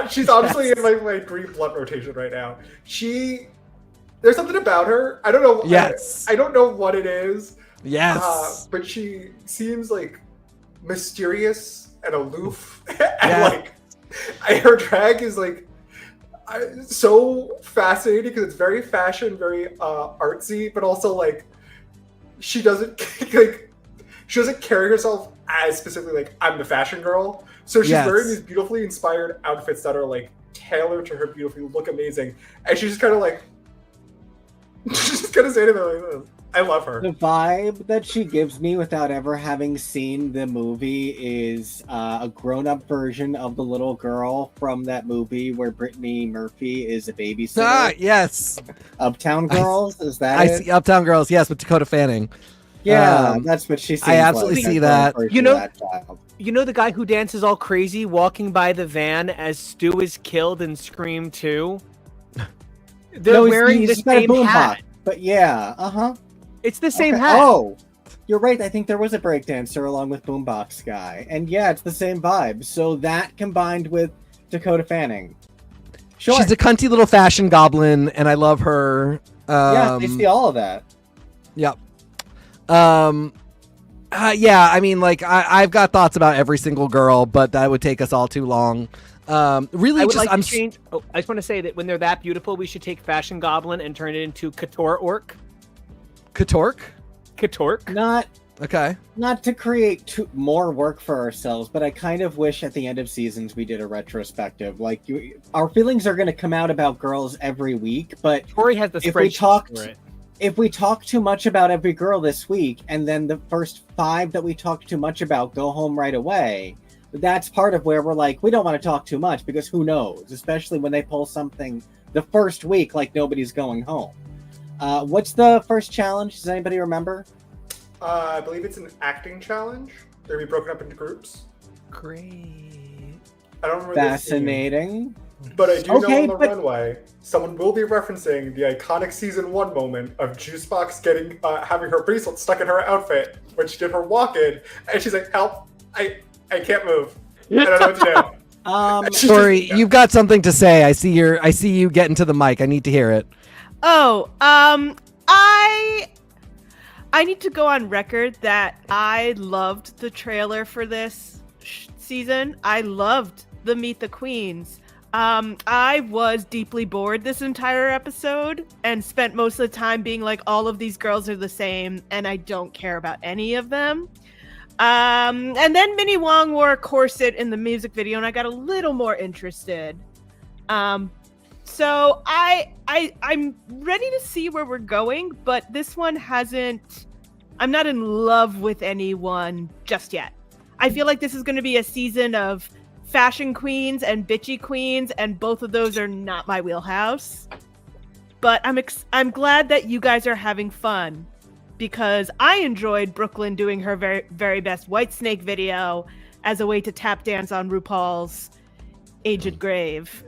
She's honestly in my dream blunt rotation right now. There's something about her. I don't know. Yes. I don't know what it is. Yes. But she seems like mysterious and aloof, and Yeah. her drag is like so fascinating because it's very fashion, very artsy, but also like she doesn't carry herself as specifically like I'm the fashion girl. So she's wearing these beautifully inspired outfits that are like tailored to her beautifully, look amazing, and she's just kind of like gonna say to them like this. I love her. The vibe that she gives me without ever having seen the movie is a grown-up version of the little girl from that movie where Brittany Murphy is a babysitter. Ah, yes. Uptown Girls, is that I it? see Uptown Girls, yes, with Dakota Fanning. Yeah, that's what she seems I absolutely like, see a grown that. version You know- of that child. You know the guy who dances all crazy walking by the van as Stu is killed in Scream 2? They're No, wearing he's the got a same boombox. hat. But yeah, It's the same Okay. hat. Oh, you're right. I think there was a breakdancer along with Boombox Guy. And yeah, it's the same vibe. So that combined with Dakota Fanning. Sure. She's a cunty little fashion goblin, and I love her. Yeah, I see all of that. Yep. Yeah, I mean, like, I've got thoughts about every single girl, but that would take us all too long. Really, I would just like I'm to change. Oh, I just want to say that when they're that beautiful, we should take Fashion Goblin and turn it into Couture Orc. Katork. Katork. Okay. Not to create more work for ourselves, but I kind of wish at the end of seasons we did a retrospective. Like, our feelings are going to come out about girls every week, but Tori has the if we spreadsheet talked, for it. if we talk too much about every girl this week, and then the first 5 that we talk too much about go home right away, that's part of where we're like, we don't want to talk too much because who knows, especially when they pull something the first week like nobody's going home. What's the first challenge? Does anybody remember? I believe it's an acting challenge. They're gonna be broken up into groups. Great. I don't remember Fascinating. the scene, but I do know Okay, on the but- runway, someone will be referencing the iconic season 1 moment of Juicebox getting having her bracelet stuck in her outfit when she did her walk-in, and she's like, "Help! I can't move. I don't know what to do." She's Tori, just- you've got something to say. I see you getting to the mic. I need to hear it. Oh, I need to go on record that I loved the trailer for this season. I loved the Meet the Queens. I was deeply bored this entire episode and spent most of the time being like, all of these girls are the same and I don't care about any of them. And then Minnie Wong wore a corset in the music video and I got a little more interested. So I'm ready to see where we're going, but this one I'm not in love with anyone just yet. I feel like this is going to be a season of fashion queens and bitchy queens, and both of those are not my wheelhouse. But I'm glad that you guys are having fun, because I enjoyed Brooke Lynn doing her very, very best Whitesnake video as a way to tap dance on RuPaul's Aged Grave.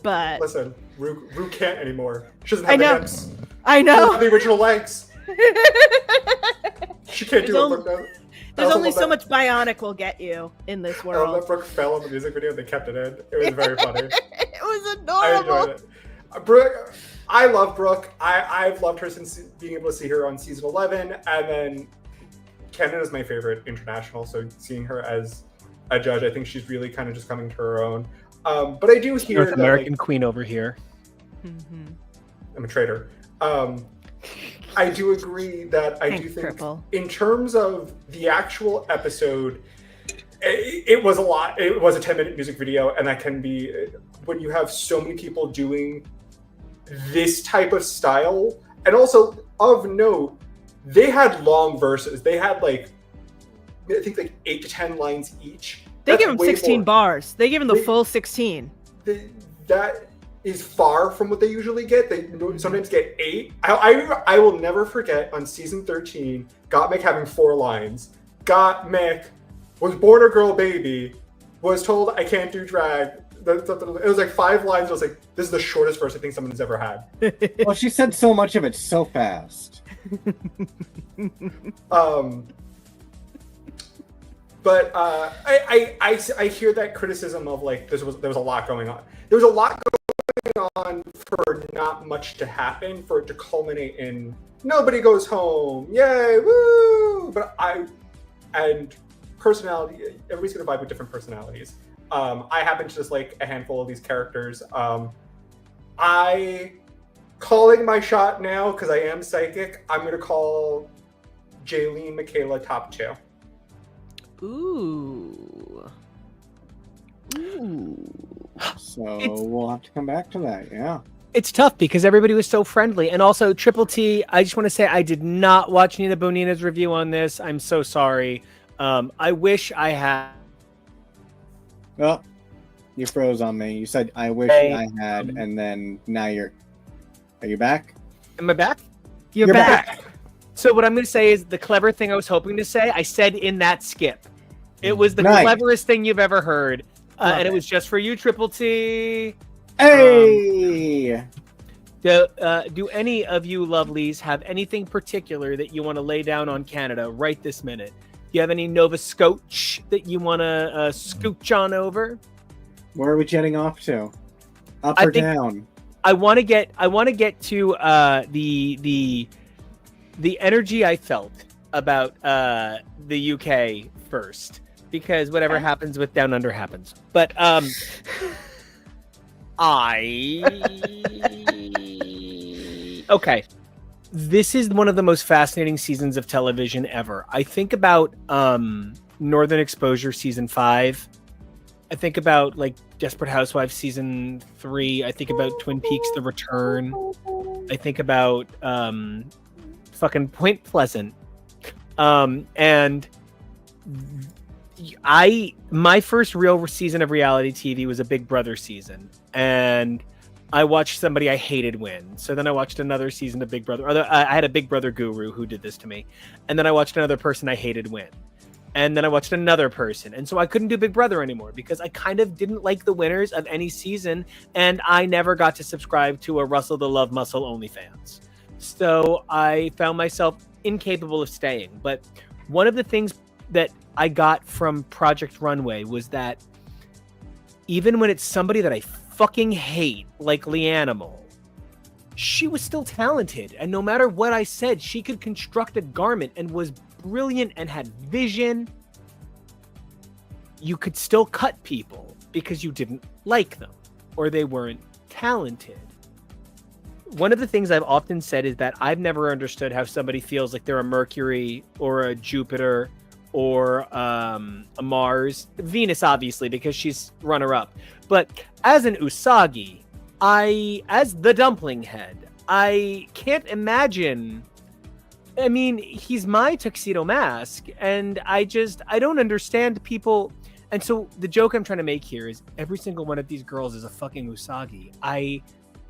But Listen, Ru can't anymore. She doesn't have I the know. hips. I She doesn't know have the original legs. She can't do There's it. Look, there's only so much bionic will get you in this I love world. that Brooke fell in the music video. They kept it in. It was very funny. It was I adorable. enjoyed it. Brooke, I love Brooke. I've loved her since being able to see her on season 11, and then Canada's my favorite international. So seeing her as a judge, I think she's really kind of just coming to her own. But I do hear North that, American like, queen over here. Mhm. I'm a traitor. I do agree that I do Thanks, think Triple. in terms of the actual episode, it was a lot. It was a 10-minute music video, and that can be, when you have so many people doing this type of style. And also, of note, they had long verses. They had I think 8 to 10 lines each. They That's give him way 16 more. bars. They give him the They- full 16. That is far from what they usually get. They sometimes get 8. I will never forget on season 13, Gottmik having 4 lines. Gottmik was born a girl baby, was told I can't do drag. It was like 5 lines. I was like, this is the shortest verse I think someone has ever had. Well, she said so much of it so fast. But I hear that criticism of like there was a lot going on. There was a lot going on for not much to happen, for it to culminate in nobody goes home, yay, woo! But personality, everybody's gonna vibe with different personalities. I happen to just like a handful of these characters. I calling my shot now because I am psychic. I'm gonna call Jaylene Michaela top 2. Ooh. So we'll have to come back to that. Yeah. It's tough because everybody was so friendly. And also, Triple T, I just want to say I did not watch Nina Bonina's review on this. I'm so sorry. I wish I had. Oh, you froze on me. You said, I wish I had, and then now you're... Are you back? Am I back? You're back. So what I'm going to say is the clever thing I was hoping to say, I said in that skip. It was the cleverest thing you've ever heard. And it was just for you, Triple T. Hey! Do any of you lovelies have anything particular that you want to lay down on Canada right this minute? Do you have any Nova Scotia that you want to scooch on over? Where are we jetting off to? Up or down? I want to get to the energy I felt about the UK first, because whatever happens with Down Under happens. But okay. This is one of the most fascinating seasons of television ever. I think about Northern Exposure season 5. I think about like Desperate Housewives season 3. I think about Twin Peaks: The Return. I think about fucking Point Pleasant. And my first real season of reality TV was a Big Brother season, and I watched somebody I hated win. So then I watched another season of Big Brother. I had a Big Brother guru who did this to me, and then I watched another person I hated win. And then I watched another person. And so I couldn't do Big Brother anymore because I kind of didn't like the winners of any season. And I never got to subscribe to a Russell the Love Muscle OnlyFans. So I found myself incapable of staying. But one of the things that I got from Project Runway was that even when it's somebody that I fucking hate, like Leanimal, she was still talented. And no matter what I said, she could construct a garment and was brilliant and had vision. You could still cut people because you didn't like them or they weren't talented. One of the things I've often said is that I've never understood how somebody feels like they're a Mercury or a Jupiter or a Mars. Venus, obviously, because she's runner-up. But as an Usagi, as the dumpling head, I can't imagine. I mean, he's my Tuxedo Mask, and I don't understand people. And so the joke I'm trying to make here is every single one of these girls is a fucking Usagi.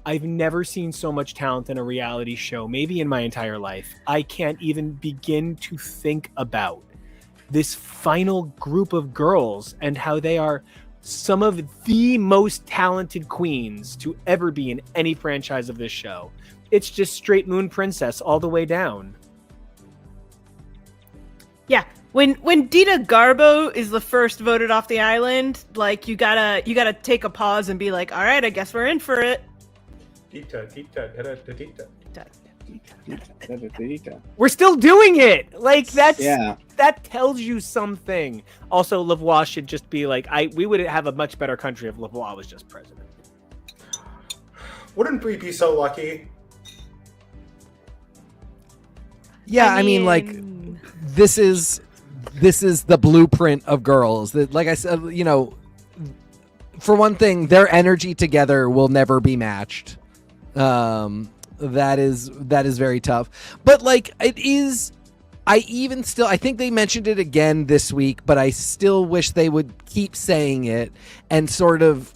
I've never seen so much talent in a reality show, maybe in my entire life. I can't even begin to think about this final group of girls and how they are some of the most talented queens to ever be in any franchise of this show. It's just straight Moon Princess all the way down. Yeah, when Dita Garbo is the first voted off the island, like you gotta take a pause and be like, all right, I guess we're in for it. Dita. We're still doing it. Like Yeah. That tells you something. Also, Lavoie should just be like, we would have a much better country if Lavoie was just president. Wouldn't we be so lucky? Yeah, I mean, like, this is the blueprint of girls. That, like I said, you know, for one thing, their energy together will never be matched. That is very tough. But like, it is. I think they mentioned it again this week, but I still wish they would keep saying it and sort of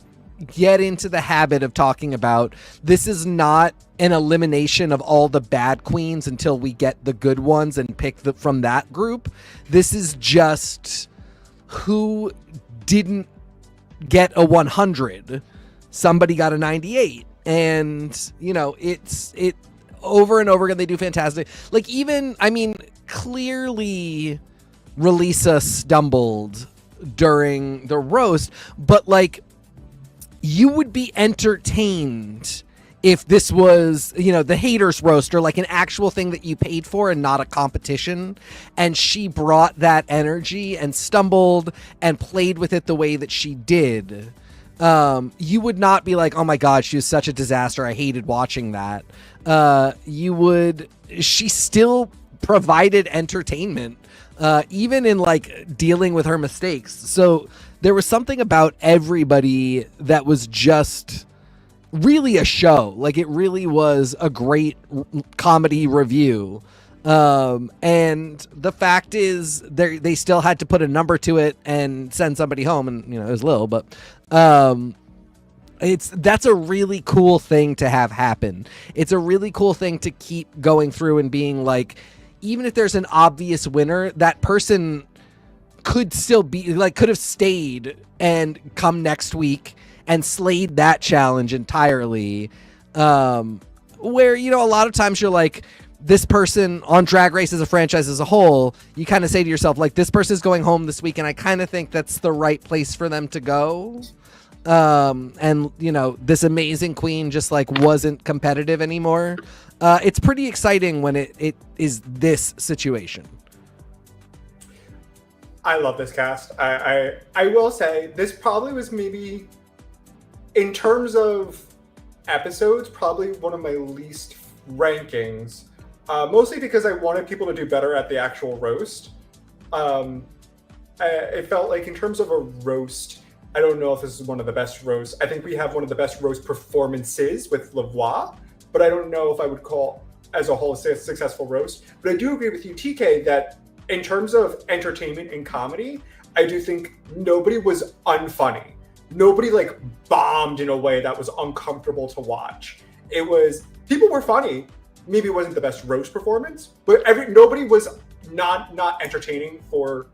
get into the habit of talking about this is not an elimination of all the bad queens until we get the good ones and pick from that group. This is just who didn't get a 100. Somebody got a 98. And, you know, it over and over again, they do fantastic. Like, even, I mean, clearly Relisa stumbled during the roast, but like, you would be entertained if this was, you know, the haters roast or like an actual thing that you paid for and not a competition. And she brought that energy and stumbled and played with it the way that she did. You would not be like, oh my God, she was such a disaster, I hated watching that. She still provided entertainment, even in like dealing with her mistakes. So there was something about everybody that was just really a show. Like, it really was a great comedy review. And the fact is they still had to put a number to it and send somebody home, and it was Lil, but that's a really cool thing to have happen. It's a really cool thing to keep going through and being like, even if there's an obvious winner, that person could still be like, could have stayed and come next week and slayed that challenge entirely. Where, a lot of times you're like, this person on Drag Race as a franchise as a whole, you kind of say to yourself, like, this person's going home this week, and I kind of think that's the right place for them to go. And this amazing queen just like wasn't competitive anymore. It's pretty exciting when it is this situation. I love this cast. I will say this probably was maybe, in terms of episodes, probably one of my least rankings. Mostly because I wanted people to do better at the actual roast. It felt like in terms of a roast, I don't know if this is one of the best roasts. I think we have one of the best roast performances with Lavoie, but I don't know if I would call as a whole a successful roast. But I do agree with you, TK, that in terms of entertainment and comedy, I do think nobody was unfunny. Nobody like bombed in a way that was uncomfortable to watch. It was, people were funny. Maybe it wasn't the best roast performance, but nobody was not entertaining for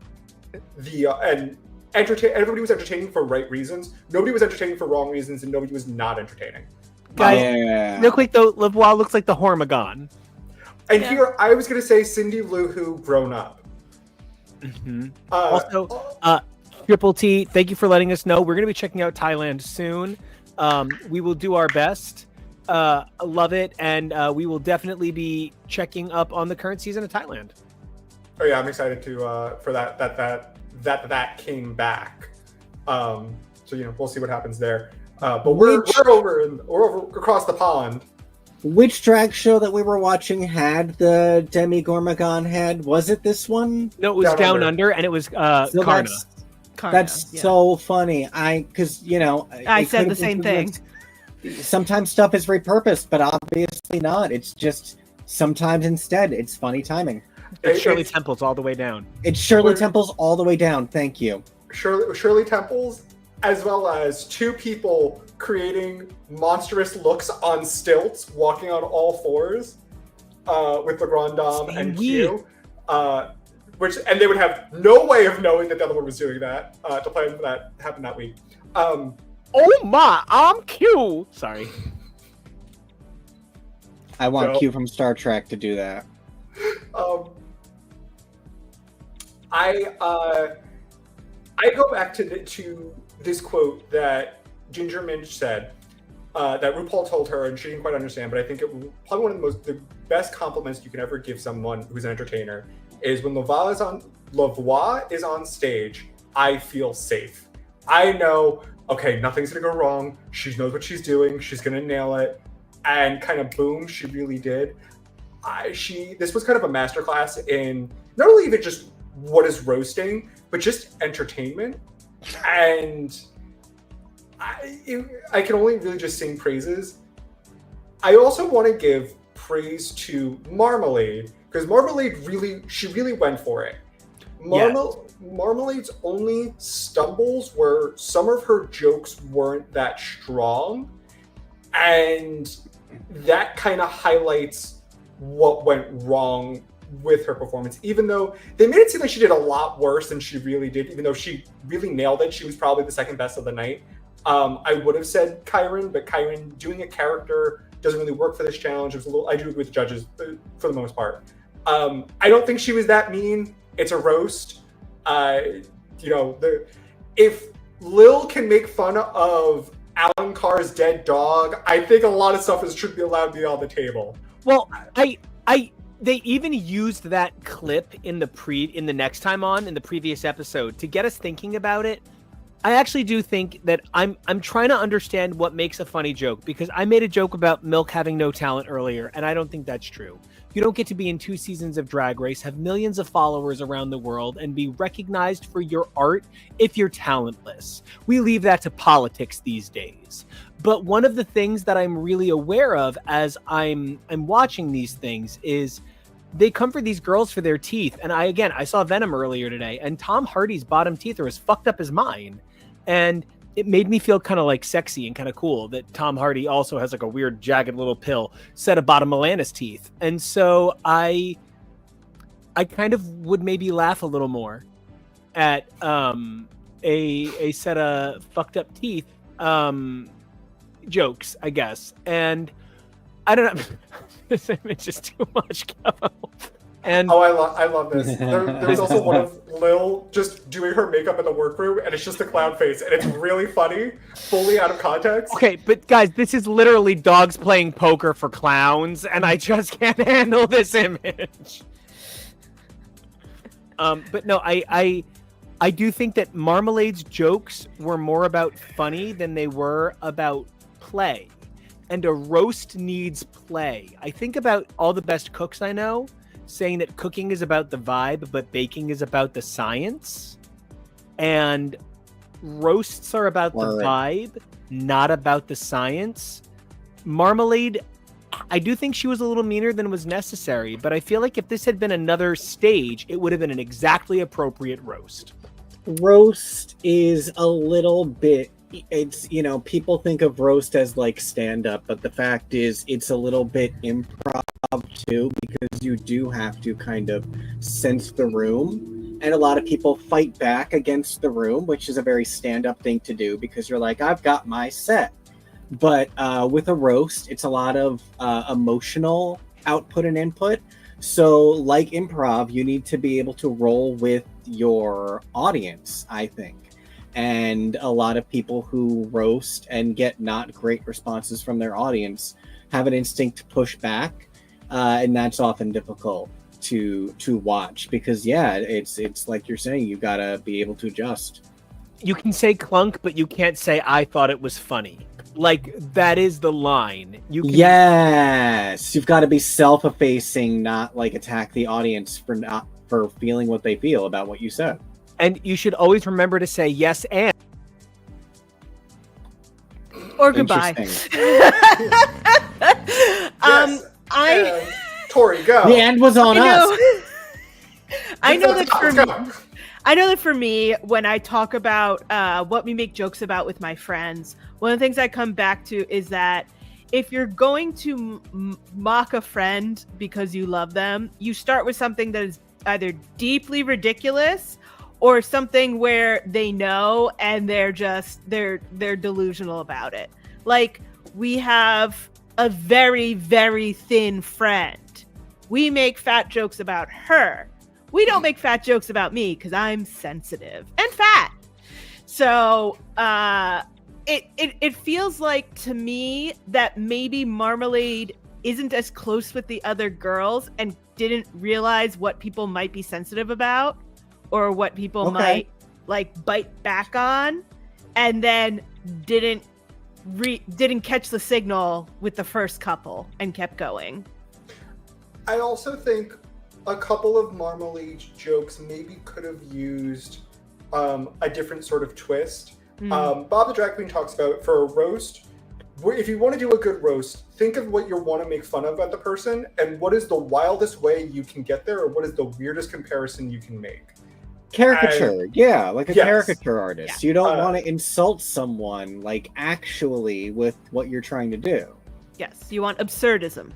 the everybody was entertaining for right reasons. Nobody was entertaining for wrong reasons, and nobody was not entertaining. Guys, real quick though, Lavoie looks like the Hormagon. And here I was gonna say Cindy Lou Who grown up. Mm-hmm. Also, Triple T, thank you for letting us know. We're gonna be checking out Thailand soon. We will do our best. Love it, and we will definitely be checking up on the current season of Thailand. Oh yeah, I'm excited to for that came back. So we'll see what happens there. But we're over across the pond. Which drag show that we were watching had the Demi Gormagon head? Was it this one? No, it was Down Under, and it was Karna. That's so funny. I said the same thing. Sometimes stuff is repurposed, but obviously not. It's just sometimes instead it's funny timing. It's Shirley Temples all the way down. It's Shirley Temples all the way down. Thank you. Shirley Temples, as well as two people creating monstrous looks on stilts, walking on all fours, with the Grand Dame and Q. And they would have no way of knowing that the other one was doing that to plan for that happen that week. Oh my, I'm Q. Sorry. I want Q from Star Trek to do that. I go back to this quote that Ginger Minj said that RuPaul told her, and she didn't quite understand, but I think it was probably one of the best compliments you can ever give someone who's an entertainer is when Lavoie is on stage, I feel safe. I know, okay, nothing's gonna go wrong. She knows what she's doing. She's gonna nail it. And kind of boom, she really did. This was kind of a masterclass in not only even just what is roasting, but just entertainment. And I can only really just sing praises. I also want to give praise to Marmalade, because Marmalade really went for it. Marmalade's only stumbles were some of her jokes weren't that strong, and that kind of highlights what went wrong with her performance. Even though they made it seem like she did a lot worse than she really did, even though she really nailed it. She was probably the second best of the night. I would have said Kyron, but Kyron doing a character doesn't really work for this challenge. It was I do agree with the judges for the most part. I don't think she was that mean. It's a roast. If Lil can make fun of Alan Carr's dead dog, I think a lot of stuff should be allowed to be on the table. Well, they even used that clip in the next time on in the previous episode to get us thinking about it. I actually do think that I'm trying to understand what makes a funny joke, because I made a joke about Milk having no talent earlier, and I don't think that's true. You don't get to be in 2 seasons of Drag Race, have millions of followers around the world, and be recognized for your art if you're talentless. We leave that to politics these days. But one of the things that I'm really aware of as I'm watching these things is they come for these girls for their teeth. And I saw Venom earlier today, and Tom Hardy's bottom teeth are as fucked up as mine. And it made me feel kind of like sexy and kind of cool that Tom Hardy also has like a weird jagged little pill set of bottom Milanus teeth. And so I kind of would maybe laugh a little more at a set of fucked up teeth jokes, I guess. And I don't know. This image is too much, KEVO. And I love this. There's also one of Lil just doing her makeup in the workroom, and it's just a clown face, and it's really funny, fully out of context. Okay, but guys, this is literally dogs playing poker for clowns, and I just can't handle this image. But no, I do think that Marmalade's jokes were more about funny than they were about play. And a roast needs play. I think about all the best cooks I know saying that cooking is about the vibe, but baking is about the science. And roasts are about the vibe, not about the science. Marmalade, I do think she was a little meaner than was necessary, but I feel like if this had been another stage, it would have been an exactly appropriate roast. Roast is a little bit, it's, you know, people think of roast as like stand-up, but the fact is it's a little bit improv too, because you do have to kind of sense the room, and a lot of people fight back against the room, which is a very stand-up thing to do, because you're like, I've got my set. But with a roast, it's a lot of emotional output and input. So like improv, you need to be able to roll with your audience, I think. And a lot of people who roast and get not great responses from their audience have an instinct to push back. And that's often difficult to watch, because it's like you're saying, you gotta be able to adjust. You can say clunk, but you can't say I thought it was funny. Like, that is the line. Yes, you've got to be self-effacing, not like attack the audience for feeling what they feel about what you said. And you should always remember to say yes and. Or goodbye. Yes, Tori, go. The end was on us. I know that for me, when I talk about what we make jokes about with my friends, one of the things I come back to is that if you're going to mock a friend because you love them, you start with something that is either deeply ridiculous or something where they know and they're delusional about it. Like, we have a very, very thin friend. We make fat jokes about her. We don't make fat jokes about me because I'm sensitive and fat. So it feels like to me that maybe Marmalade isn't as close with the other girls and didn't realize what people might be sensitive about or what people might like bite back on, and then didn't catch the signal with the first couple and kept going. I also think a couple of Marmalade's jokes maybe could have used a different sort of twist. Bob the Drag Queen talks about, for a roast, if you want to do a good roast, think of what you want to make fun of at the person, and what is the wildest way you can get there, or what is the weirdest comparison you can make. Caricature, like a caricature artist. You don't want to insult someone, like, actually with what you're trying to do. Yes, you want absurdism.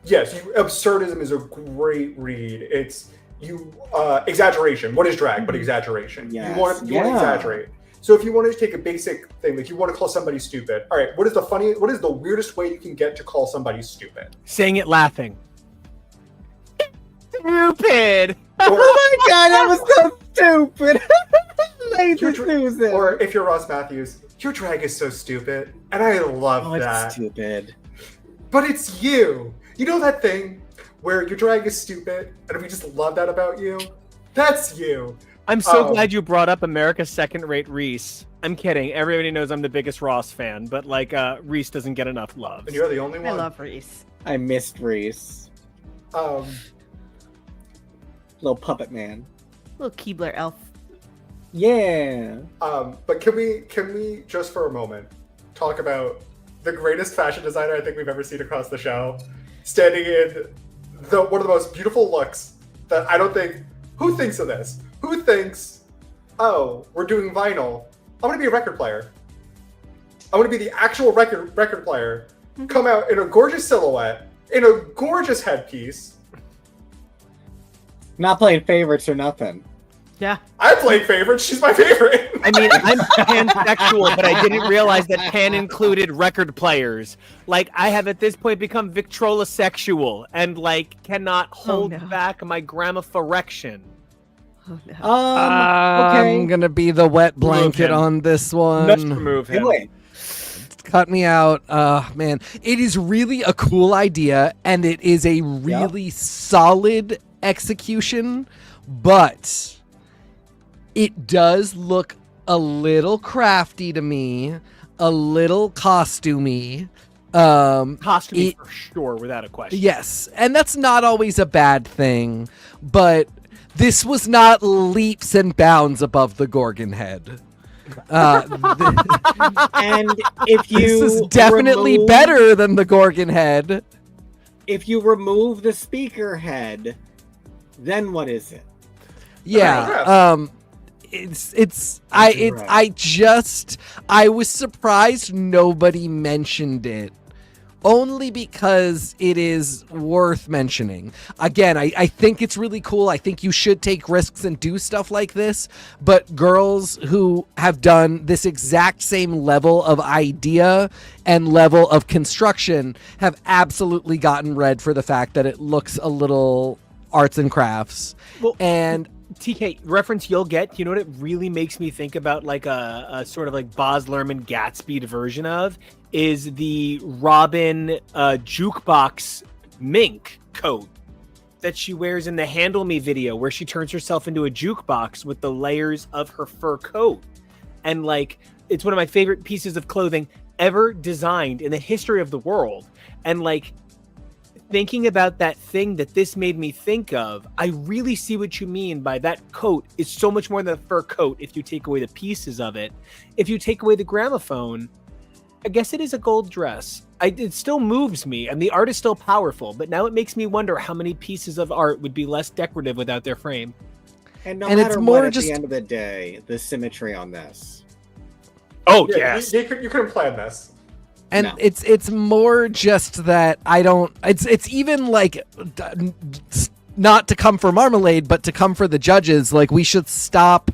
Yes, absurdism is a great read. It's exaggeration. What is drag but exaggeration? Yes. You want to exaggerate. So if you wanted to take a basic thing, like you want to call somebody stupid, all right, what is the weirdest way you can get to call somebody stupid? Saying it laughing. Stupid! Oh my god, that was so stupid! Or if you're Ross Matthews, your drag is so stupid, and I love that. It's stupid. But it's you! You know that thing where your drag is stupid, and we just love that about you? That's you! I'm so glad you brought up America's Second-Rate Reese. I'm kidding. Everybody knows I'm the biggest Ross fan, but like Reese doesn't get enough love. And you're the only one. I love Reese. I missed Reese. Um, Little puppet man. Little Keebler elf. Yeah. but can we just for a moment talk about the greatest fashion designer I think we've ever seen across the show, standing in one of the most beautiful looks that I don't think. Who thinks of this? Who thinks, oh, we're doing vinyl? I'm gonna be a record player. I want to be the actual record player. Come out in a gorgeous silhouette, in a gorgeous headpiece. Not playing favorites or nothing. Yeah. I played favorites. She's my favorite. I mean, I'm pansexual, but I didn't realize that pan included record players. Like, I have at this point become Victrola-sexual and, like, cannot hold back my grammophorection. Oh, no. Okay. I'm gonna be the wet blanket him. on this one. Let's remove him. Do it. Cut me out. Man, it is really a cool idea, and it is a really solid execution, but it does look a little crafty to me, a little costumey. Costuming for sure, without a question. Yes, and that's not always a bad thing, but this was not leaps and bounds above the Gorgon head. And if you This is definitely better than the Gorgon head. If you remove the speaker head, then what is it? Yeah. I was surprised nobody mentioned it. Only because it is worth mentioning. Again, I think it's really cool. I think you should take risks and do stuff like this. But girls who have done this exact same level of idea and level of construction have absolutely gotten red for the fact that it looks a little arts and crafts. Well, and TK, reference you'll get, you know what it really makes me think about, like a sort of like Baz Luhrmann Gatsby version of, is the Robin jukebox mink coat that she wears in the Handle Me video, where she turns herself into a jukebox with the layers of her fur coat. And like, it's one of my favorite pieces of clothing ever designed in the history of the world. And like, thinking about that thing that this made me think of, I really see what you mean by that coat is so much more than a fur coat if you take away the pieces of it. If you take away the gramophone, I guess it is a gold dress. It still moves me, and the art is still powerful, but now it makes me wonder how many pieces of art would be less decorative without their frame. And no And matter it's more what, at just- the end of the day, the symmetry on this. Oh, Yeah, yes. you couldn't plan this. And No. it's more just that I don't. It's even like not to come for Marmalade, but to come for the judges. Like, we should stop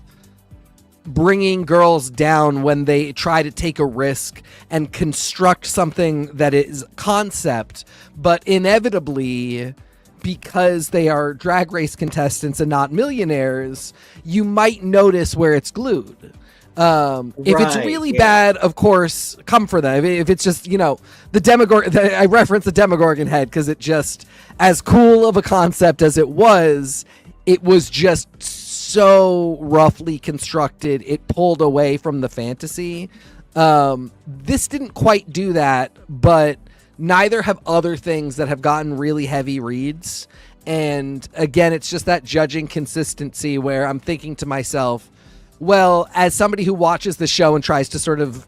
bringing girls down when they try to take a risk and construct something that is concept, but inevitably, because they are drag race contestants and not millionaires, you might notice where it's glued. If it's Right, really yeah. bad, of course, come for them. If it's just, the Demogorgon, I reference the Demogorgon head because it just, as cool of a concept as it was just so roughly constructed, it pulled away from the fantasy. This didn't quite do that, but neither have other things that have gotten really heavy reads. And again, it's just that judging consistency where I'm thinking to myself, well, as somebody who watches the show and tries to sort of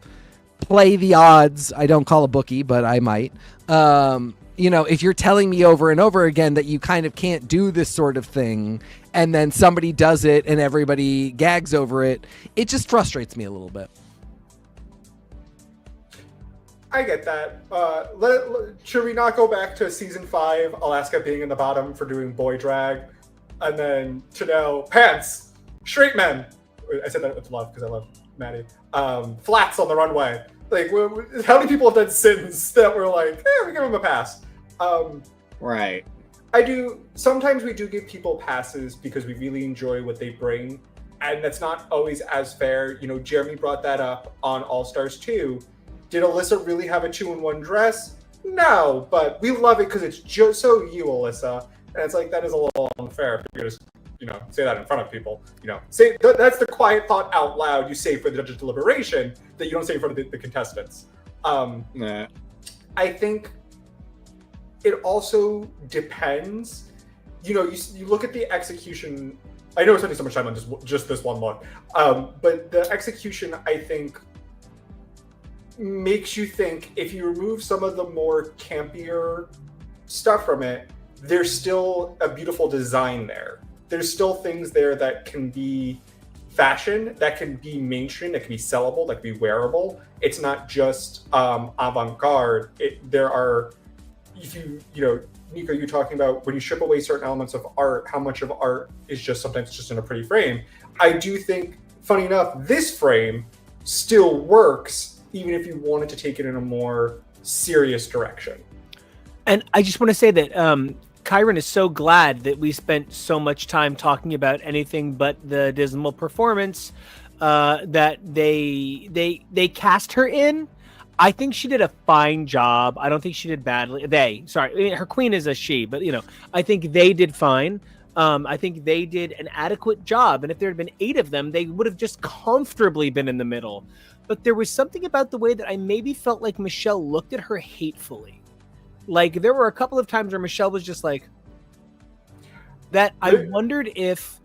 play the odds, I don't call a bookie, but I might. If you're telling me over and over again that you kind of can't do this sort of thing, and then somebody does it and everybody gags over it, it just frustrates me a little bit. I get that. Should we not go back to season 5, Alaska being in the bottom for doing boy drag, and then Chanel pants, straight men. I said that with love because I love Maddie. Flats on the runway. Like, how many people have done sins that were like, we give them a pass? Right. Sometimes we do give people passes because we really enjoy what they bring, and that's not always as fair. Jeremy brought that up on All Stars 2. Did Alyssa really have a 2-in-1 dress? No, but we love it because it's just so you, Alyssa. And it's like, that is a little unfair if you're just, say that in front of people. Say that's the quiet thought out loud you say for the judge's deliberation that you don't say in front of the contestants. Nah. I think it also depends. You know, you look at the execution. I know we're spending so much time on just this one look, but the execution, I think, makes you think if you remove some of the more campier stuff from it, there's still a beautiful design there. There's still things there that can be fashion, that can be mainstream, that can be sellable, that can be wearable. It's not just avant-garde. There are, if you know, Nico, you're talking about when you strip away certain elements of art, how much of art is just sometimes just in a pretty frame. I do think, funny enough, this frame still works, even if you wanted to take it in a more serious direction. And I just want to say that Kyron is so glad that we spent so much time talking about anything but the dismal performance that they cast her in. I think she did a fine job. I don't think she did badly. Her queen is a she, but I think they did fine. I think they did an adequate job. And if there had been 8 of them, they would have just comfortably been in the middle. But there was something about the way that I maybe felt like Michelle looked at her hatefully. Like, there were a couple of times where Michelle was just like that. I wondered if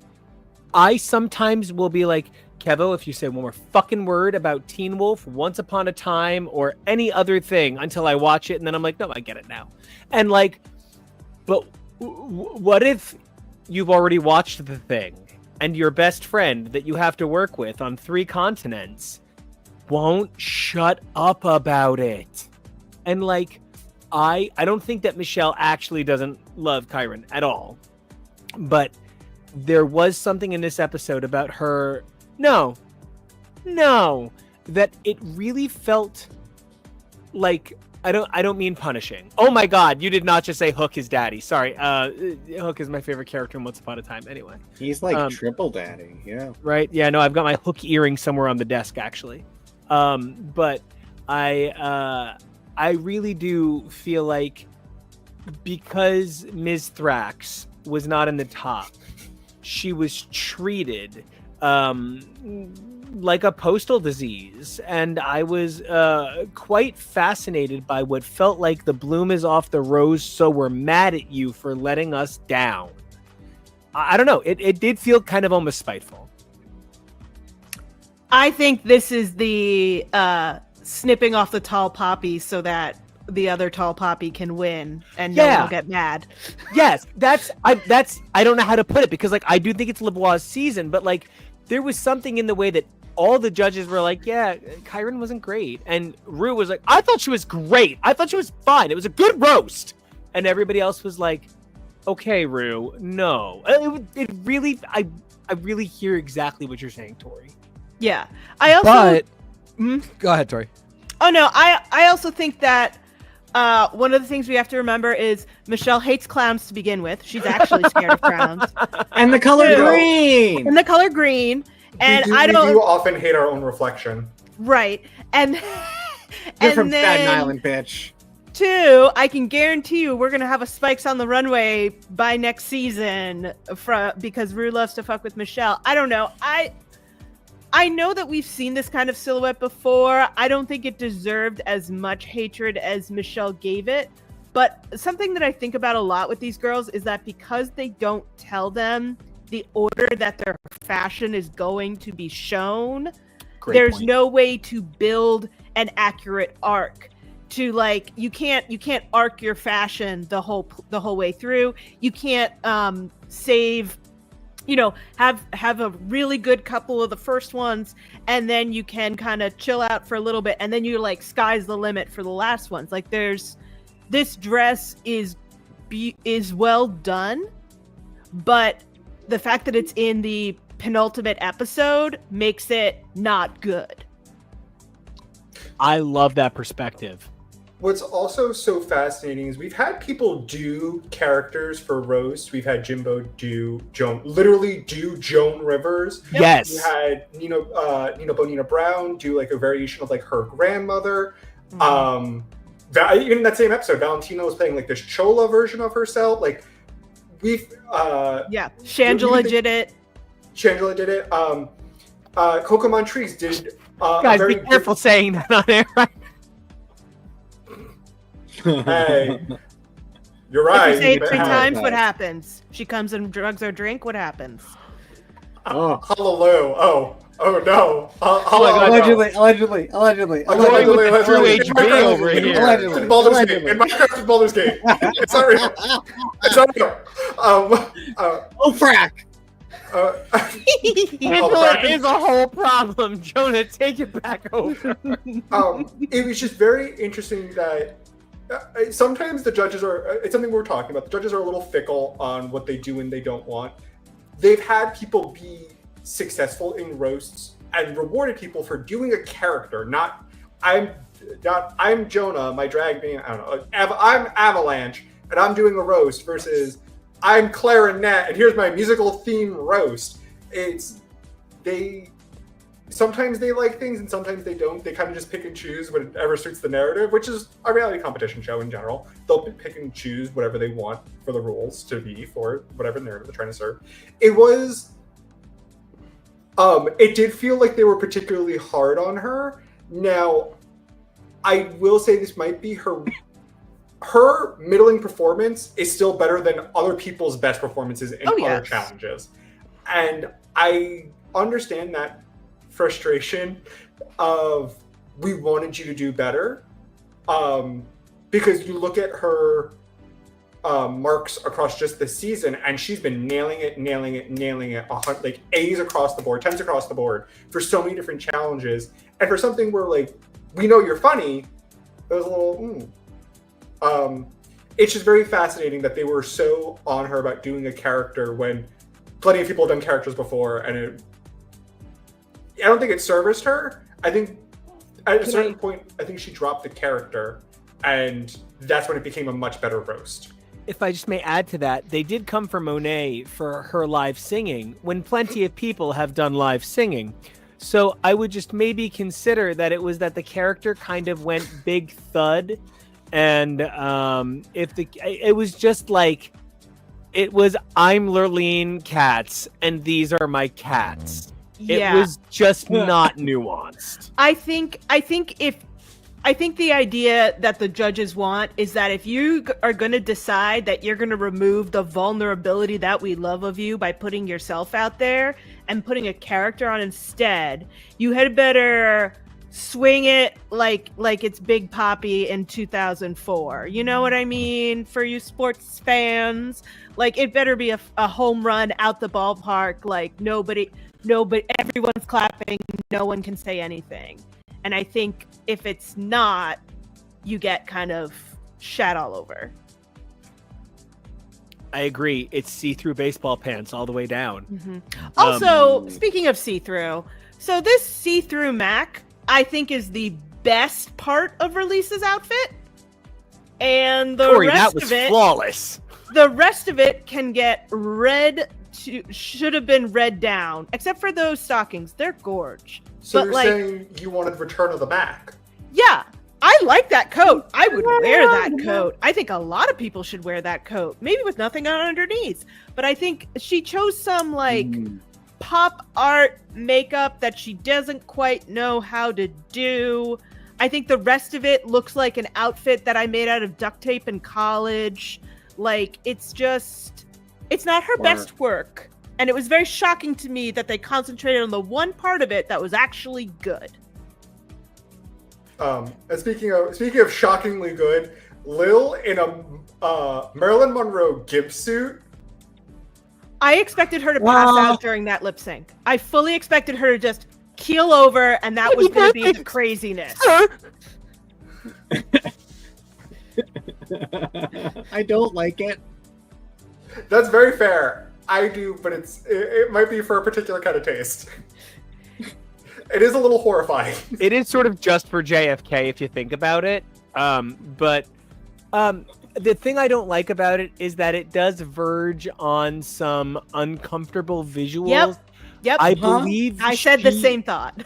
I sometimes will be like, Kevo, if you say one more fucking word about Teen Wolf, Once Upon a Time, or any other thing until I watch it, and then I'm like, no, I get it now. And like, but what if you've already watched the thing and your best friend that you have to work with on 3 continents won't shut up about it? And like, I don't think that Michelle actually doesn't love Kyron at all, but there was something in this episode about her. No, that it really felt like, I don't mean punishing. Oh my God, you did not just say Hook is daddy. Sorry, Hook is my favorite character in Once Upon a Time. Anyway, he's like triple daddy. Yeah. Right. Yeah. No, I've got my Hook earring somewhere on the desk actually. But I really do feel like because Ms. Thrax was not in the top, she was treated like a postal disease, and I was quite fascinated by what felt like the bloom is off the rose, so we're mad at you for letting us down. I don't know, it did feel kind of almost spiteful. I think this is the snipping off the tall poppy so that the other tall poppy can win and no one will get mad. Yes, I don't know how to put it, because like I do think it's LeBois' season, but like there was something in the way that all the judges were like, yeah, Kyron wasn't great, and Rue was like, I thought she was great. I thought she was fine. It was a good roast, and everybody else was like, okay, Rue, no. It really, I really hear exactly what you're saying, Tori. Yeah, I also. Go ahead, Tori. Oh no, I also think that one of the things we have to remember is Michelle hates clowns to begin with. She's actually scared of clowns. And the color green. And the color green. And we do often hate our own reflection. Right. And You're from Staten Island, bitch. 2, I can guarantee you we're gonna have a Spikes on the Runway by next season because Rue loves to fuck with Michelle. I don't know. I know that we've seen this kind of silhouette before. I don't think it deserved as much hatred as Michelle gave it. But something that I think about a lot with these girls is that because they don't tell them the order that their fashion is going to be shown, there's no way to build an accurate arc. To like, you can't arc your fashion the whole way through. You can't save. Have a really good couple of the first ones, and then you can kind of chill out for a little bit, and then you're like, sky's the limit for the last ones. Like, this dress is well done, but the fact that it's in the penultimate episode makes it not good. I love that perspective. What's also so fascinating is we've had people do characters for roast. We've had Jimbo do Joan Rivers. Yes. We had Nina Bonina Brown do like a variation of like her grandmother. Even in that same episode, Valentina was playing like this Chola version of herself. Like we've Shangela did it. Shangela did it. Coco Montrese did. Guys, be careful saying that on air. Hey, You're If right. you say it but 3 how- times, what happens? She comes and drugs our drink. What happens? Oh. Hallelujah. Oh no. Allegedly. Allegedly, True HB over in here. Minecraft in Baldur's Gate. In Minecraft in Baldur's Gate. It's not real. It's not real. Oh, frack! It is a whole problem. Jonah, take it back over. It was just very interesting that sometimes the judges are, it's something we're talking about, the judges are a little fickle on what they do and they don't want. They've had people be successful in roasts and rewarded people for doing a character, not I'm Jonah, my drag being, I don't know, I'm Avalanche and I'm doing a roast versus I'm Clarinet and here's my musical theme roast. Sometimes they like things and sometimes they don't. They kind of just pick and choose whatever suits the narrative, which is a reality competition show in general. They'll pick and choose whatever they want for the rules to be for whatever narrative they're trying to serve. It did feel like they were particularly hard on her. Now, I will say this might be her middling performance is still better than other people's best performances in other challenges. And I understand that frustration of we wanted you to do better, because you look at her marks across just the season and she's been nailing it, like A's across the board, 10s across the board for so many different challenges. And for something where like we know you're funny, it was a little it's just very fascinating that they were so on her about doing a character when plenty of people have done characters before, and I don't think it serviced her. I think at a certain point, I think she dropped the character, and that's when it became a much better roast. If I just may add to that, they did come for Monet for her live singing when plenty of people have done live singing. So I would just maybe consider that it was that the character kind of went big thud, and it was just like it was I'm Lurleen Katz and these are my cats. Yeah. It was just not nuanced. I think the idea that the judges want is that if you are going to decide that you're going to remove the vulnerability that we love of you by putting yourself out there and putting a character on instead, you had better swing it like it's Big Papi in 2004. You know what I mean? For you sports fans, like it better be a home run out the ballpark. Like nobody, everyone's clapping. No one can say anything. And I think if it's not, you get kind of shat all over. I agree. It's see-through baseball pants all the way down. Mm-hmm. Also, speaking of see-through, so this see-through Mac, I think, is the best part of Release's outfit. And the Corey, rest that was of it, flawless. The rest of it can get should have been read down, except for those stockings. They're gorge. So but you're saying you wanted Return of the Mac? Yeah, I like that coat. I would wear that coat. I think a lot of people should wear that coat, maybe with nothing on underneath. But I think she chose some pop art makeup that she doesn't quite know how to do. I think the rest of it looks like an outfit that I made out of duct tape in college. Like, it's not her best work. And it was very shocking to me that they concentrated on the one part of it that was actually good. And speaking of shockingly good, Lil in a Marilyn Monroe gimp suit. I expected her to pass out during that lip sync. I fully expected her to just keel over, and that was going to be the craziness. I don't like it. That's very fair. I do, but it might be for a particular kind of taste. It is a little horrifying. It is sort of just for JFK if you think about it. But the thing I don't like about it is that it does verge on some uncomfortable visuals. Yep. I believe I said the same thought.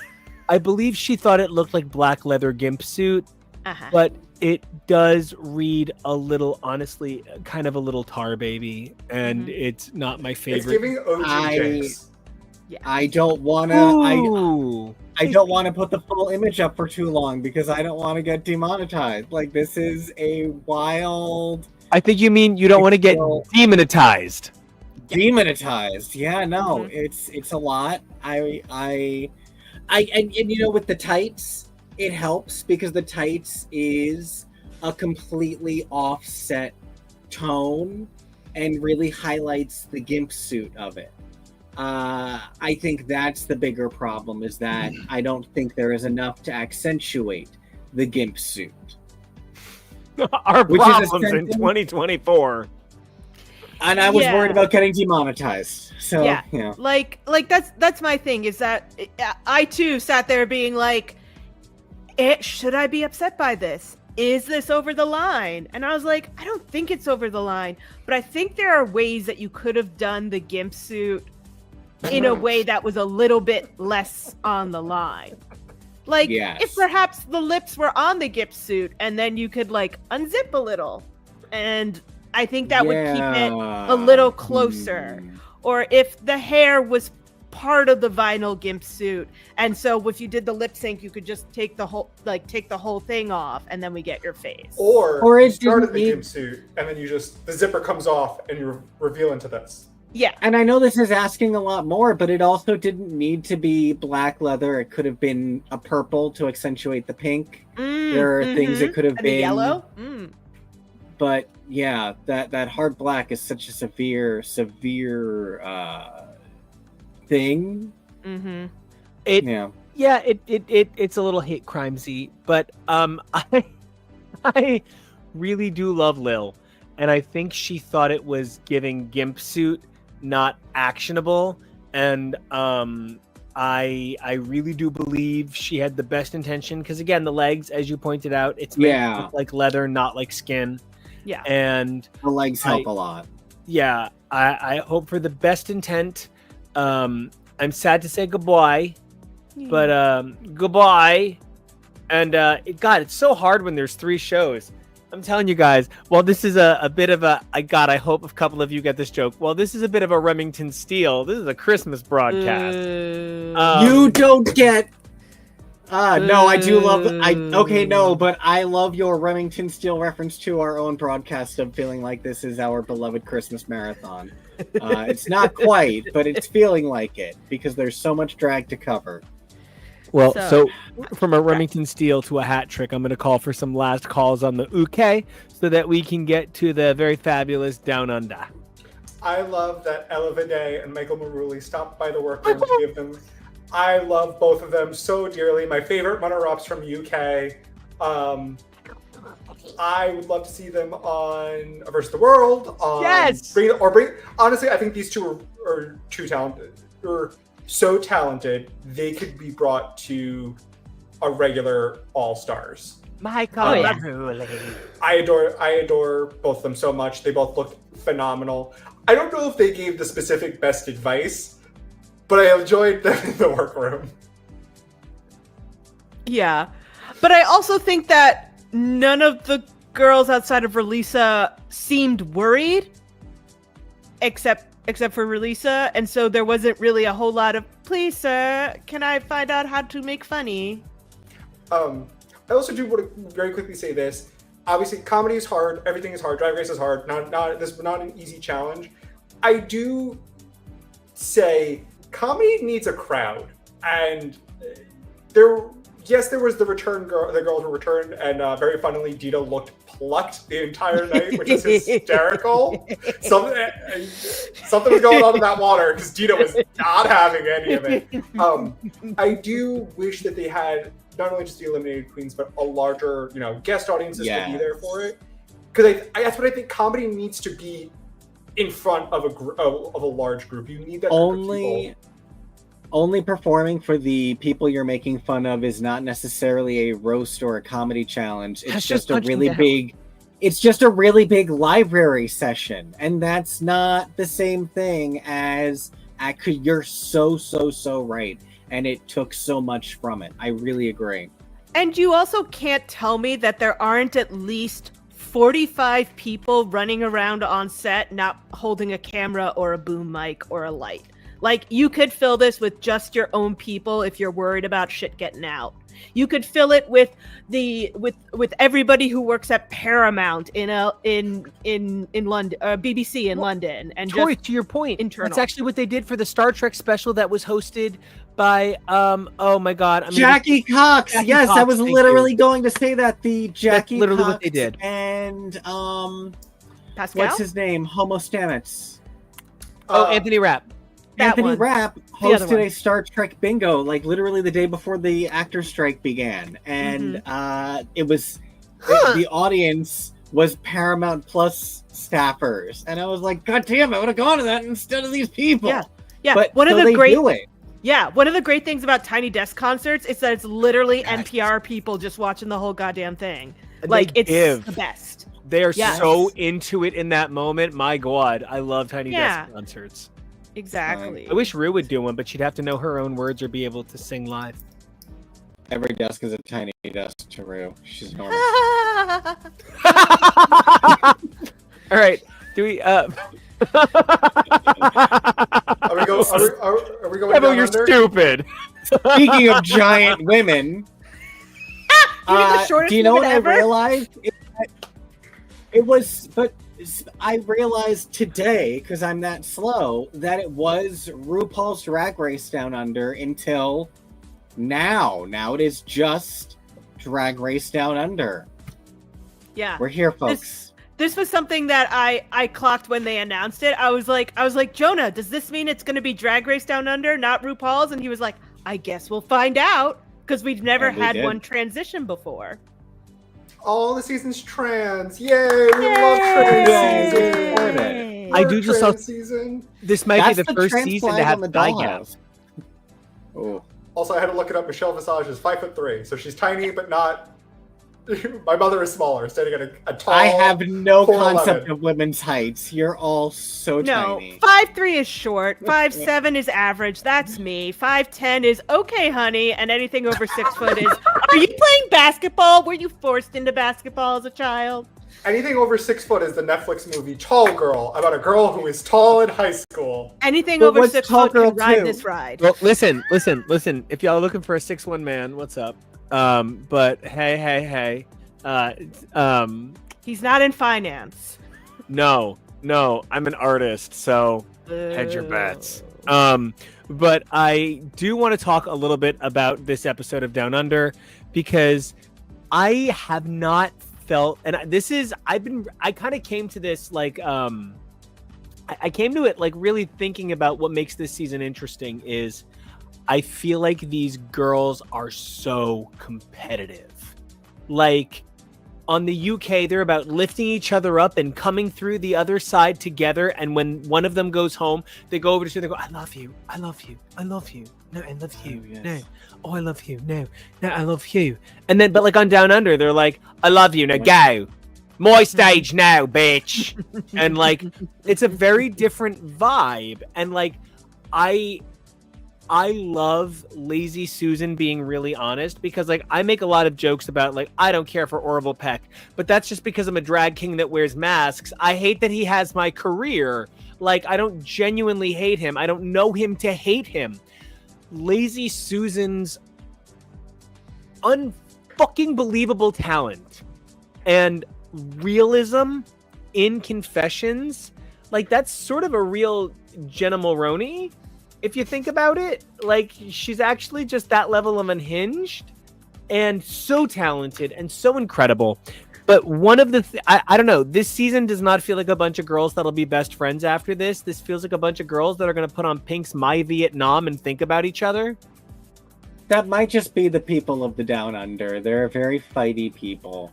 I believe she thought it looked like black leather gimp suit, but it does read a little, honestly, kind of a little Tar Baby, and it's not my favorite. It's giving OG Jinx. I don't want to. I don't want to put the full image up for too long because I don't want to get demonetized. Like, this is a wild I think you mean you don't want to get Well- demonetized. Demonetized. Yeah, no, it's a lot. And with the tights, it helps because the tights is a completely offset tone and really highlights the gimp suit of it. I think that's the bigger problem, is that I don't think there is enough to accentuate the gimp suit. Our Which is a problems in sentence- 2024. And I was Yeah. worried about getting demonetized. So Yeah. Like that's my thing, is that I too sat there being like, should I be upset by this? Is this over the line? And I was like, I don't think it's over the line, but I think there are ways that you could have done the gimp suit in a way that was a little bit less on the line. Like, Yes. if perhaps the lips were on the gimp suit and then you could like unzip a little, and I think that would keep it a little closer. Or if the hair was part of the vinyl gimp suit, and so if you did the lip sync, you could just take the whole thing off, and then we get your face. Or it you start at didn't the need- gimp suit, and then the zipper comes off, and you reveal into this. Yeah. And I know this is asking a lot more, but it also didn't need to be black leather. It could have been a purple to accentuate the pink. There are things it could have And the been. yellow. But yeah, that hard black is such a severe thing. Mm-hmm. It's a little hate crimesy, but I really do love Lil, and I think she thought it was giving gimp suit, not actionable, and I really do believe she had the best intention, because again, the legs, as you pointed out, it's meant to look like leather, not like skin. Yeah. And The legs help a lot. yeah, I hope for the best intent. I'm sad to say goodbye, but goodbye. And God, it's so hard when there's 3 shows. I'm telling you guys. Well, this is a bit of a. I hope a couple of you get this joke. Well, this is a bit of a Remington Steele. This is a Christmas broadcast. You don't get. No, I do love. But I love your Remington Steele reference to our own broadcast of feeling like this is our beloved Christmas marathon. It's not quite, but it's feeling like it because there's so much drag to cover. Well, So- so from a Remington Steele to a hat trick, I'm going to call for some last calls on the UK so that we can get to the very fabulous Down Under. I love that Ella Vidae and Michael Maruli stopped by the workroom to give them. I love both of them so dearly. My favorite runner-ups from UK. I would love to see them on Versus the World. Yes! Honestly, I think these two are too talented. Or so talented, they could be brought to a regular All-Stars. Michael Maruli. I adore both of them so much. They both look phenomenal. I don't know if they gave the specific best advice, but I enjoyed them in the workroom. Yeah. But I also think that none of the girls outside of Relisa seemed worried, except for Relisa, and so there wasn't really a whole lot of, please sir, can I find out how to make funny? I also do want to very quickly say this. Obviously, comedy is hard. Everything is hard. Drag Race is hard. This was not an easy challenge. I do say comedy needs a crowd, and there was the return girl. The girls were returned, and very funnily, Dita looked plucked the entire night, which is hysterical. Something was going on in that water because Dita was not having any of it. I do wish that they had not only just the eliminated queens, but a larger, guest audiences to be there for it. Because that's what I think. Comedy needs to be in front of a large group. You need that group of people. Only performing for the people you're making fun of is not necessarily a roast or a comedy challenge. It's just a really big. It's just a really big library session, and that's not the same thing as. You're so right. And it took so much from it. I really agree. And you also can't tell me that there aren't at least 45 people running around on set not holding a camera or a boom mic or a light. Like, you could fill this with just your own people if you're worried about shit getting out. You could fill it with with everybody who works at Paramount in London, BBC in London, and Tori, just to your point, internal. that's actually what they did for the Star Trek special that was hosted by oh my god, Jackie Cox. Jackie Yes, I Cox, was thank literally you. going to say that. The Jackie literally Cox what they did. And Pascal. what's his name? Homo Stamets. Anthony Rapp. That Anthony one. Rapp The other hosted one. a Star Trek bingo, like literally the day before the actor strike began, and it was the audience was Paramount Plus staffers, and I was like, God damn, I would have gone to that instead of these people. Yeah, But one of so the they great do it. Yeah, one of the great things about Tiny Desk concerts is that it's literally NPR people just watching the whole goddamn thing. Like, it's the best. They are Yes. so into it in that moment. My god, I love Tiny Desk concerts. Exactly. I wish Rue would do one, but she'd have to know her own words or be able to sing live. Every desk is a tiny desk to Rue. She's enormous. All right, do we? Are we going? Are we going Kevo, down you're under? stupid. Speaking of giant women, You mean the shortest do you know woman what ever? I realized? It was, but I realized today, because I'm that slow, that it was RuPaul's Drag Race Down Under until now. Now it is just Drag Race Down Under. Yeah. We're here, folks. This was something that I clocked when they announced it. I was like, Jonah, does this mean it's going to be Drag Race Down Under, not RuPaul's? And he was like, I guess we'll find out, because we've never And we had did. one transition before. All the season's trans. Yay! We love trans season. Yay. I do just Trans saw- season. This might That's be the first trans season flag to have on the thigh gap. dollhouse. Oh, Also, I had to look it up. Michelle Visage is 5'3", so she's tiny, but not. My mother is smaller, standing at a tall. I have no 4'11". concept of women's heights. You're all so No, tiny. 5'3" is short, 5'7" is average, that's me, 5'10" is okay, honey, and anything over 6 foot is, are you playing basketball? Were you forced into basketball as a child? Anything over 6 foot is the Netflix movie Tall Girl, about a girl who is tall in high school. Anything But over what's 6 Tall foot Girl can ride 2? this ride. Well, listen. If y'all are looking for a 6'1" man, what's up? But hey. He's not in finance. No, I'm an artist, so hedge your bets. But I do want to talk a little bit about this episode of Down Under, because I have not felt, and I kind of came to this like, I came to it like really thinking about what makes this season interesting is I feel like these girls are so competitive. Like, on the UK, they're about lifting each other up and coming through the other side together. And when one of them goes home, they go over to the other and go, I love you. I love you. I love you. No, I love you. Oh, yes. No. Oh, I love you. No, I love you. And then, but like on Down Under, they're like, I love you. Now go. My stage now, bitch. And like, it's a very different vibe. And like, I love Lazy Susan being really honest, because like I make a lot of jokes about like I don't care for Orville Peck, but that's just because I'm a drag king that wears masks. I hate that he has my career. Like, I don't genuinely hate him. I don't know him to hate him. Lazy Susan's unfucking believable talent and realism in confessions, like that's sort of a real Jenna Mulroney. If you think about it, like she's actually just that level of unhinged and so talented and so incredible. But one of the, I don't know, this season does not feel like a bunch of girls that'll be best friends after this. This feels like a bunch of girls that are going to put on Pink's My Vietnam and think about each other. That might just be the people of the Down Under. They're very fighty people.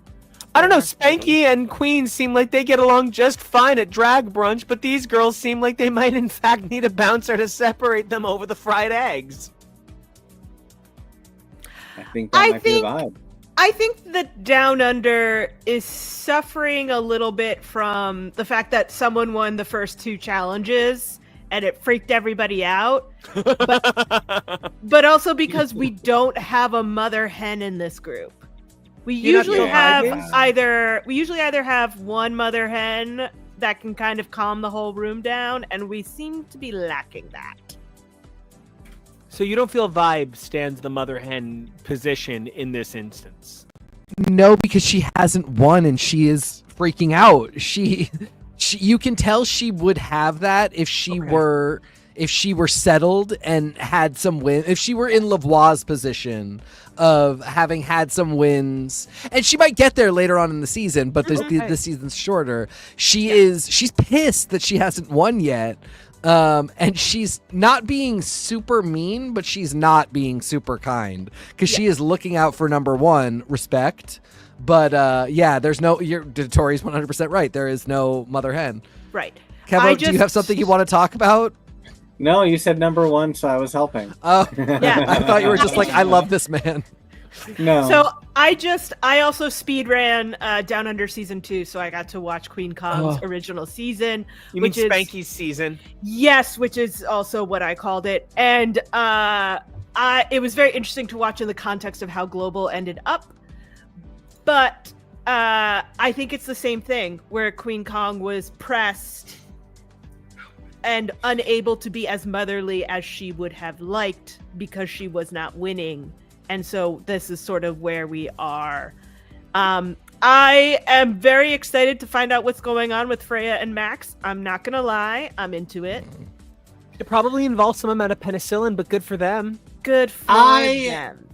I don't know, Spanky and Queen seem like they get along just fine at drag brunch, but these girls seem like they might in fact need a bouncer to separate them over the fried eggs. I think that might be the vibe. I think that Down Under is suffering a little bit from the fact that someone won the first 2 challenges and it freaked everybody out. But also because we don't have a mother hen in this group. We usually either have one mother hen that can kind of calm the whole room down, and we seem to be lacking that. So you don't feel Vibe stands the mother hen position in this instance? No, because she hasn't won and she is freaking out. She you can tell she would have that if she were settled and had some win. If she were in Lavoie's position of having had some wins, and she might get there later on in the season, but the season's shorter. She's pissed that she hasn't won yet. And she's not being super mean, but she's not being super kind because she is looking out for number one, respect. But there's no. Tori's 100% right. There is no mother hen. Right. KEVO, do you have something you want to talk about? No, you said number one, so I was helping. Oh, Yeah. I thought you were just like, I love this man. No. So I also speed ran Down Under season 2, so I got to watch Queen Kong's original season, You which mean is Spanky's season? yes, which is also what I called it, and it was very interesting to watch in the context of how Global ended up. But I think it's the same thing where Queen Kong was pressed and unable to be as motherly as she would have liked because she was not winning. And so this is sort of where we are. I am very excited to find out what's going on with Freya and Max. I'm not going to lie. I'm into it. It probably involves some amount of penicillin, but good for them. Good for them.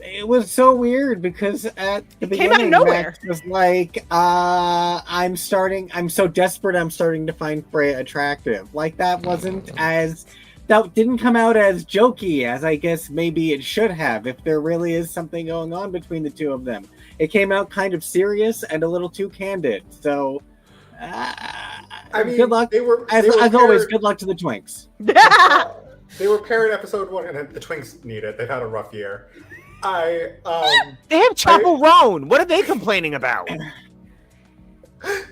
It was so weird because at the came out of beginning, nowhere. Max was like, I'm so desperate, I'm starting to find Freya attractive. Like, that didn't come out as jokey as I guess maybe it should have if there really is something going on between the two of them. It came out kind of serious and a little too candid. So, I mean, good luck. As always, good luck to the Twinks. They were paired episode 1, and the Twinks need it. They've had a rough year. They have Chaperone. What are they complaining about?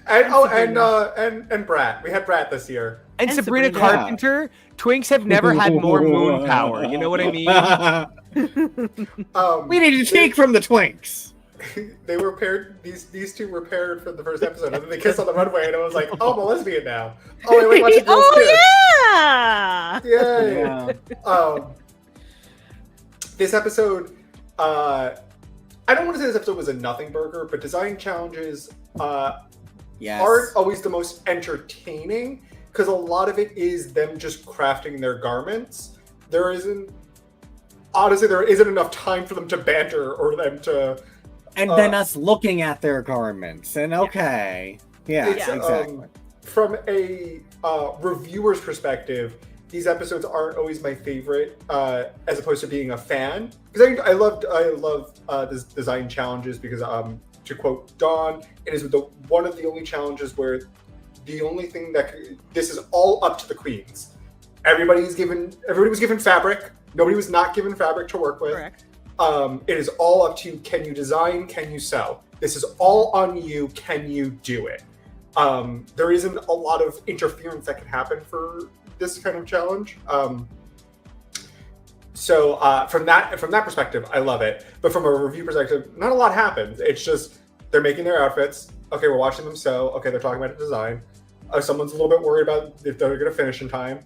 And Brat. We had Brat this year. And Sabrina Sabrina. Carpenter. Twinks have never had more moon power. You know what I mean? We need to take from the Twinks. They were paired. These two were paired for the first episode, and then they kissed on the runway, and it was like, oh, I'm a lesbian now. Oh, I like watching girls kiss. Yeah. Yay! This episode, I don't want to say this episode was a nothing burger, but design challenges aren't always the most entertaining because a lot of it is them just crafting their garments. There isn't enough time for them to banter or them to. And then us looking at their garments. And exactly. From a reviewer's perspective, these episodes aren't always my favorite, as opposed to being a fan. Because I love this design challenges because, to quote Dawn, it is one of the only challenges where the only thing this is all up to the queens. Everybody was given fabric. Nobody was not given fabric to work with. Correct. It is all up to you. Can you design? Can you sew? This is all on you. Can you do it? There isn't a lot of interference that can happen for this kind of challenge. So from that perspective, I love it. But from a review perspective, not a lot happens. It's just they're making their outfits. Okay, we're watching them sew. Okay, they're talking about the design. Someone's a little bit worried about if they're going to finish in time,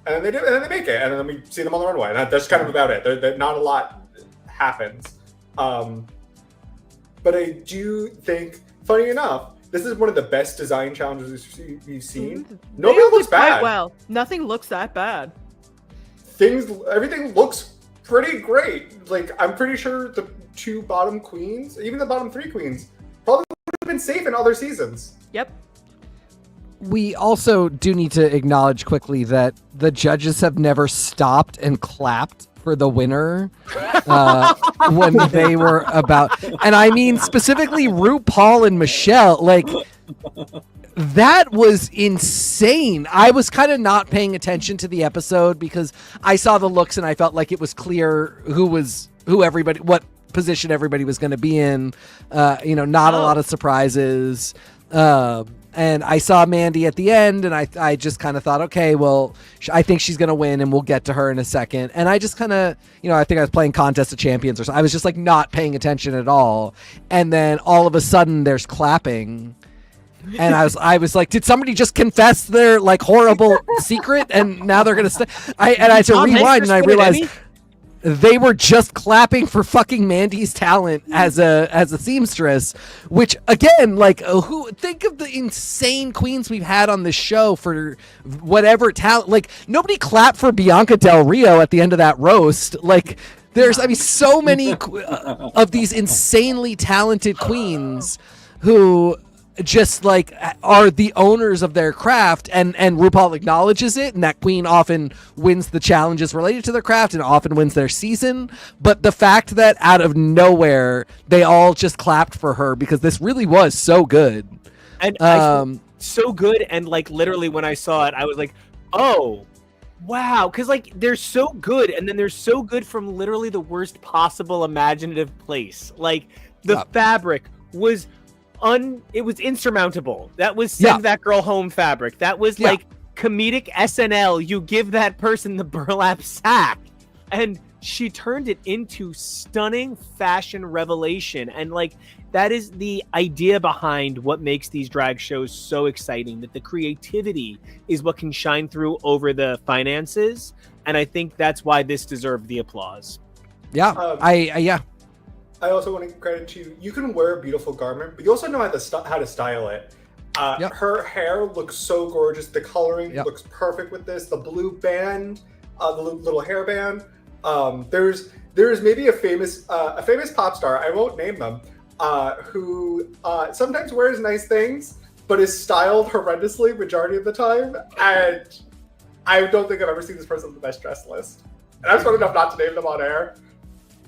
and then they do, and then they make it, and then we see them on the runway. And that's kind of about it. Not a lot happens. But I do think, funny enough, this is one of the best design challenges we've seen. Nobody looks bad. Well, nothing looks that bad. Everything looks pretty great. Like, I'm pretty sure the two bottom queens, even the bottom 3 queens, probably would have been safe in other seasons. Yep. We also do need to acknowledge quickly that the judges have never stopped and clapped for the winner when they were about, and I mean specifically RuPaul and Michelle. Like, that was insane. I was kind of not paying attention to the episode because I saw the looks and I felt like it was clear what position everybody was going to be in. Not a lot of surprises. And I saw Mandy at the end, and I just kind of thought, okay, well, I think she's going to win, and we'll get to her in a second. And I just kind of, I think I was playing Contest of Champions or something. I was just like not paying attention at all. And then all of a sudden there's clapping. And I was like, did somebody just confess their like horrible secret and now they're gonna stay? I had to rewind and I realized they were just clapping for fucking Mandy's talent as a seamstress, which again, like, who think of the insane queens we've had on this show for whatever talent. Like, nobody clapped for Bianca Del Rio at the end of that roast. Like, there's, I mean, so many of these insanely talented queens who just like are the owners of their craft, and RuPaul acknowledges it, and that queen often wins the challenges related to their craft and often wins their season. But the fact that out of nowhere they all just clapped for her because this really was so good, and so good, and like literally when I saw it I was like, oh wow, because like they're so good, and then they're so good from literally the worst possible imaginative place. Like the fabric was it was insurmountable. That was send that girl home fabric. That was like comedic SNL. You give that person the burlap sack, and she turned it into stunning fashion revelation. And like that is the idea behind what makes these drag shows so exciting, that the creativity is what can shine through over the finances. And I think that's why this deserved the applause. I also want to give credit to you. You can wear a beautiful garment, but you also know how to style it. Her hair looks so gorgeous. The coloring looks perfect with this. The blue band, the little hairband. There's maybe a famous pop star, I won't name them, who sometimes wears nice things, but is styled horrendously majority of the time. And I don't think I've ever seen this person on the best dressed list. And I'm smart enough not to name them on air.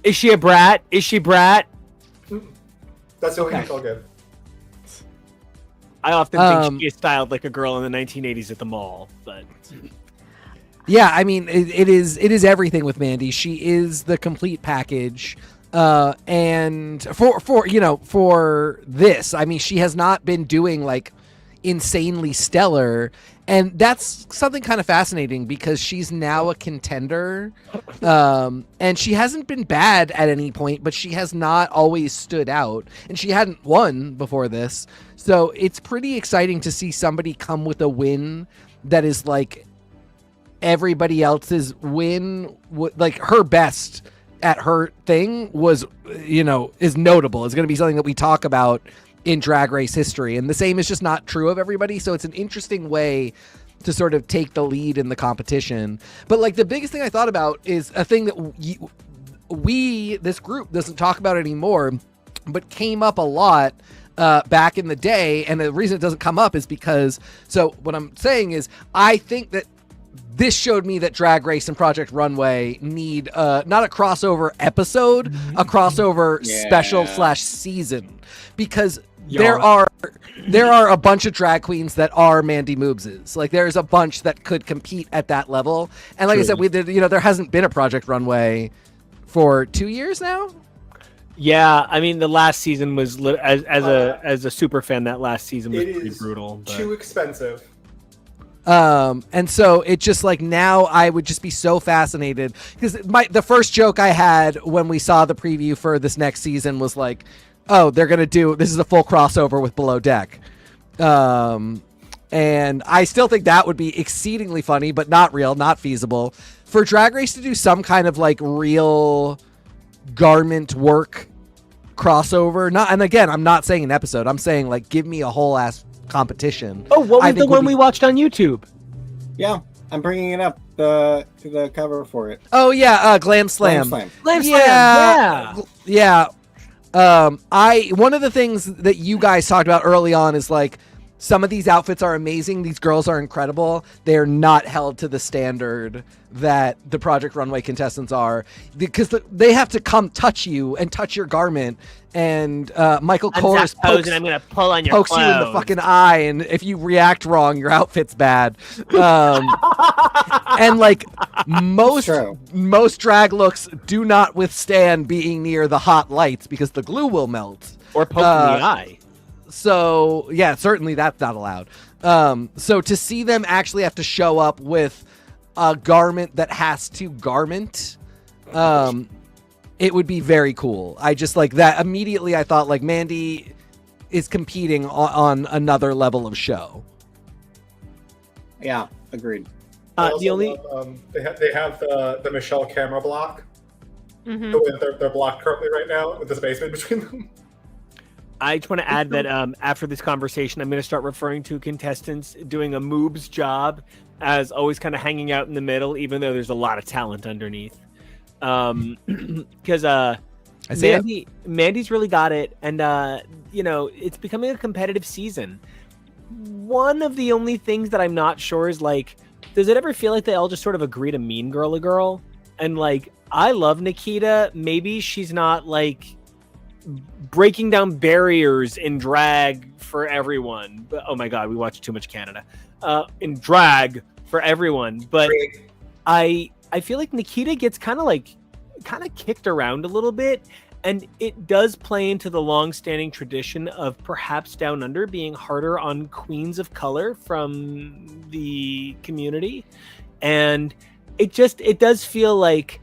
Is she a brat? Is she brat? That's the only thing I'll give. I often think she is styled like a girl in the 1980s at the mall, but yeah, I mean, it is everything with Mandy. She is the complete package. And for this, I mean, she has not been doing like insanely stellar, and that's something kind of fascinating because she's now a contender, and she hasn't been bad at any point, but she has not always stood out, and she hadn't won before this, so it's pretty exciting to see somebody come with a win that is like everybody else's win. Like her best at her thing was, is notable. It's going to be something that we talk about in Drag Race history, and the same is just not true of everybody. So it's an interesting way to sort of take the lead in the competition. But like the biggest thing I thought about is a thing that this group doesn't talk about anymore, but came up a lot back in the day. And the reason it doesn't come up is because, so what I'm saying is, I think that this showed me that Drag Race and Project Runway need not a crossover episode, a crossover special / season, because there are a bunch of drag queens that are Mandy Moobses. Like there's a bunch that could compete at that level. And like I said, there hasn't been a Project Runway for 2 years now. Yeah, I mean the last season was as a super fan. That last season was pretty brutal. But too expensive. And so it just like now I would just be so fascinated because the first joke I had when we saw the preview for this next season was like, oh, they're gonna do this is a full crossover with Below Deck, and I still think that would be exceedingly funny, but not real, not feasible for Drag Race to do some kind of like real garment work crossover. Not, and again, I'm not saying an episode. I'm saying like give me a whole ass competition. Oh, what was the one we watched on YouTube? Yeah, I'm bringing it up to the cover for it. Oh yeah, Glam Slam. Glam Slam. Yeah. One of the things that you guys talked about early on is like some of these outfits are amazing. These girls are incredible. They are not held to the standard that the Project Runway contestants are, because they have to come touch you and touch your garment. And Michael Kors pokes you in the fucking eye, and if you react wrong, your outfit's bad. And like most drag looks do not withstand being near the hot lights because the glue will melt or poke in the eye. So yeah, certainly that's not allowed. So to see them actually have to show up with a garment that has to garment, it would be very cool. I just like that immediately. I thought like Mandy is competing on another level of show. Yeah, agreed. The only they have the Michelle camera block. Mhm. The way that they're blocked currently right now with the space in between them. I just want to add that after this conversation, I'm going to start referring to contestants doing a moobs job as always kind of hanging out in the middle, even though there's a lot of talent underneath. Because Mandy's really got it, and it's becoming a competitive season. One of the only things that I'm not sure is, like, does it ever feel like they all just sort of agree to mean girl a girl? And, like, I love Nikita. Maybe she's not, like, breaking down barriers in drag for everyone. But, oh my God, we watch too much Canada. In drag for everyone. But I feel like Nikita gets kind of kicked around a little bit. And it does play into the long-standing tradition of perhaps Down Under being harder on queens of color from the community. And it does feel like,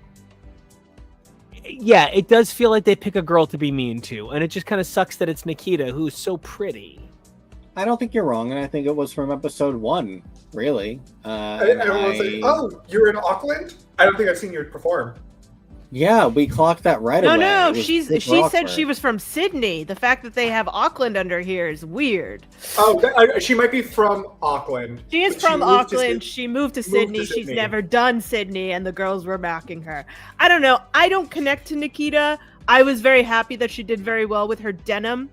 it does feel like they pick a girl to be mean to. And it just kind of sucks that it's Nikita, who's so pretty. I don't think you're wrong, and I think it was from episode 1, really. Everyone's like, "Oh, you're in Auckland? I don't think I've seen you perform." Yeah, we clocked that right away. No, It was she super said awkward. she was from Sydney. The fact that they have Auckland under here is weird. Oh, she might be from Auckland. She is but from moved to Auckland. Syd- She moved to moved to Sydney. She's Sydney. never done Sydney, and the girls were mocking her. I don't know. I don't connect to Nikita. I was very happy that she did very well with her denim.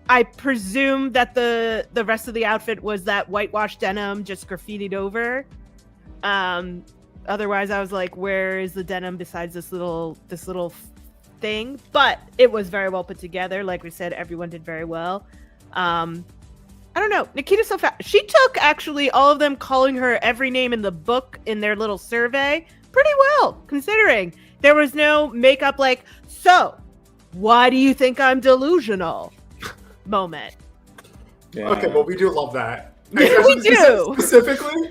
I presume that the rest of the outfit was that whitewashed denim just graffitied over. Otherwise, I was like, where is the denim besides this little thing? But it was very well put together. Like we said, everyone did very well. I don't know. Nikita's so fast. She took actually all of them calling her every name in the book in their little survey pretty well, considering there was no makeup like, so why do you think I'm delusional moment. Yeah. Okay, well, we do love that. Yeah, we do. Specifically,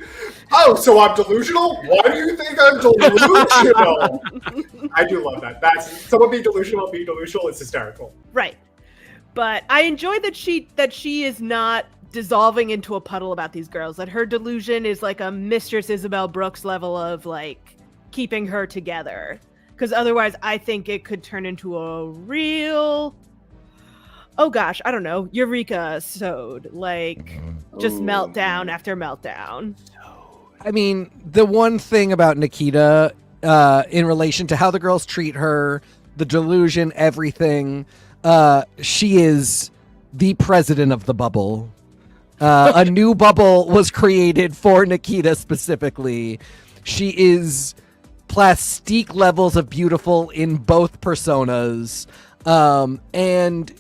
oh, so I'm delusional? Why do you think I'm delusional? I do love that. That's someone being delusional. It's hysterical. Right. But I enjoy that she is not dissolving into a puddle about these girls. That her delusion is like a Mistress Isabel Brooks level of like keeping her together. Because otherwise, I think it could turn into a real, oh gosh, I don't know, Eureka sewed, like just meltdown after meltdown. I mean, the one thing about Nikita, in relation to how the girls treat her, the delusion, everything, she is the president of the bubble. A new bubble was created for Nikita specifically. She is plastique levels of beautiful in both personas. And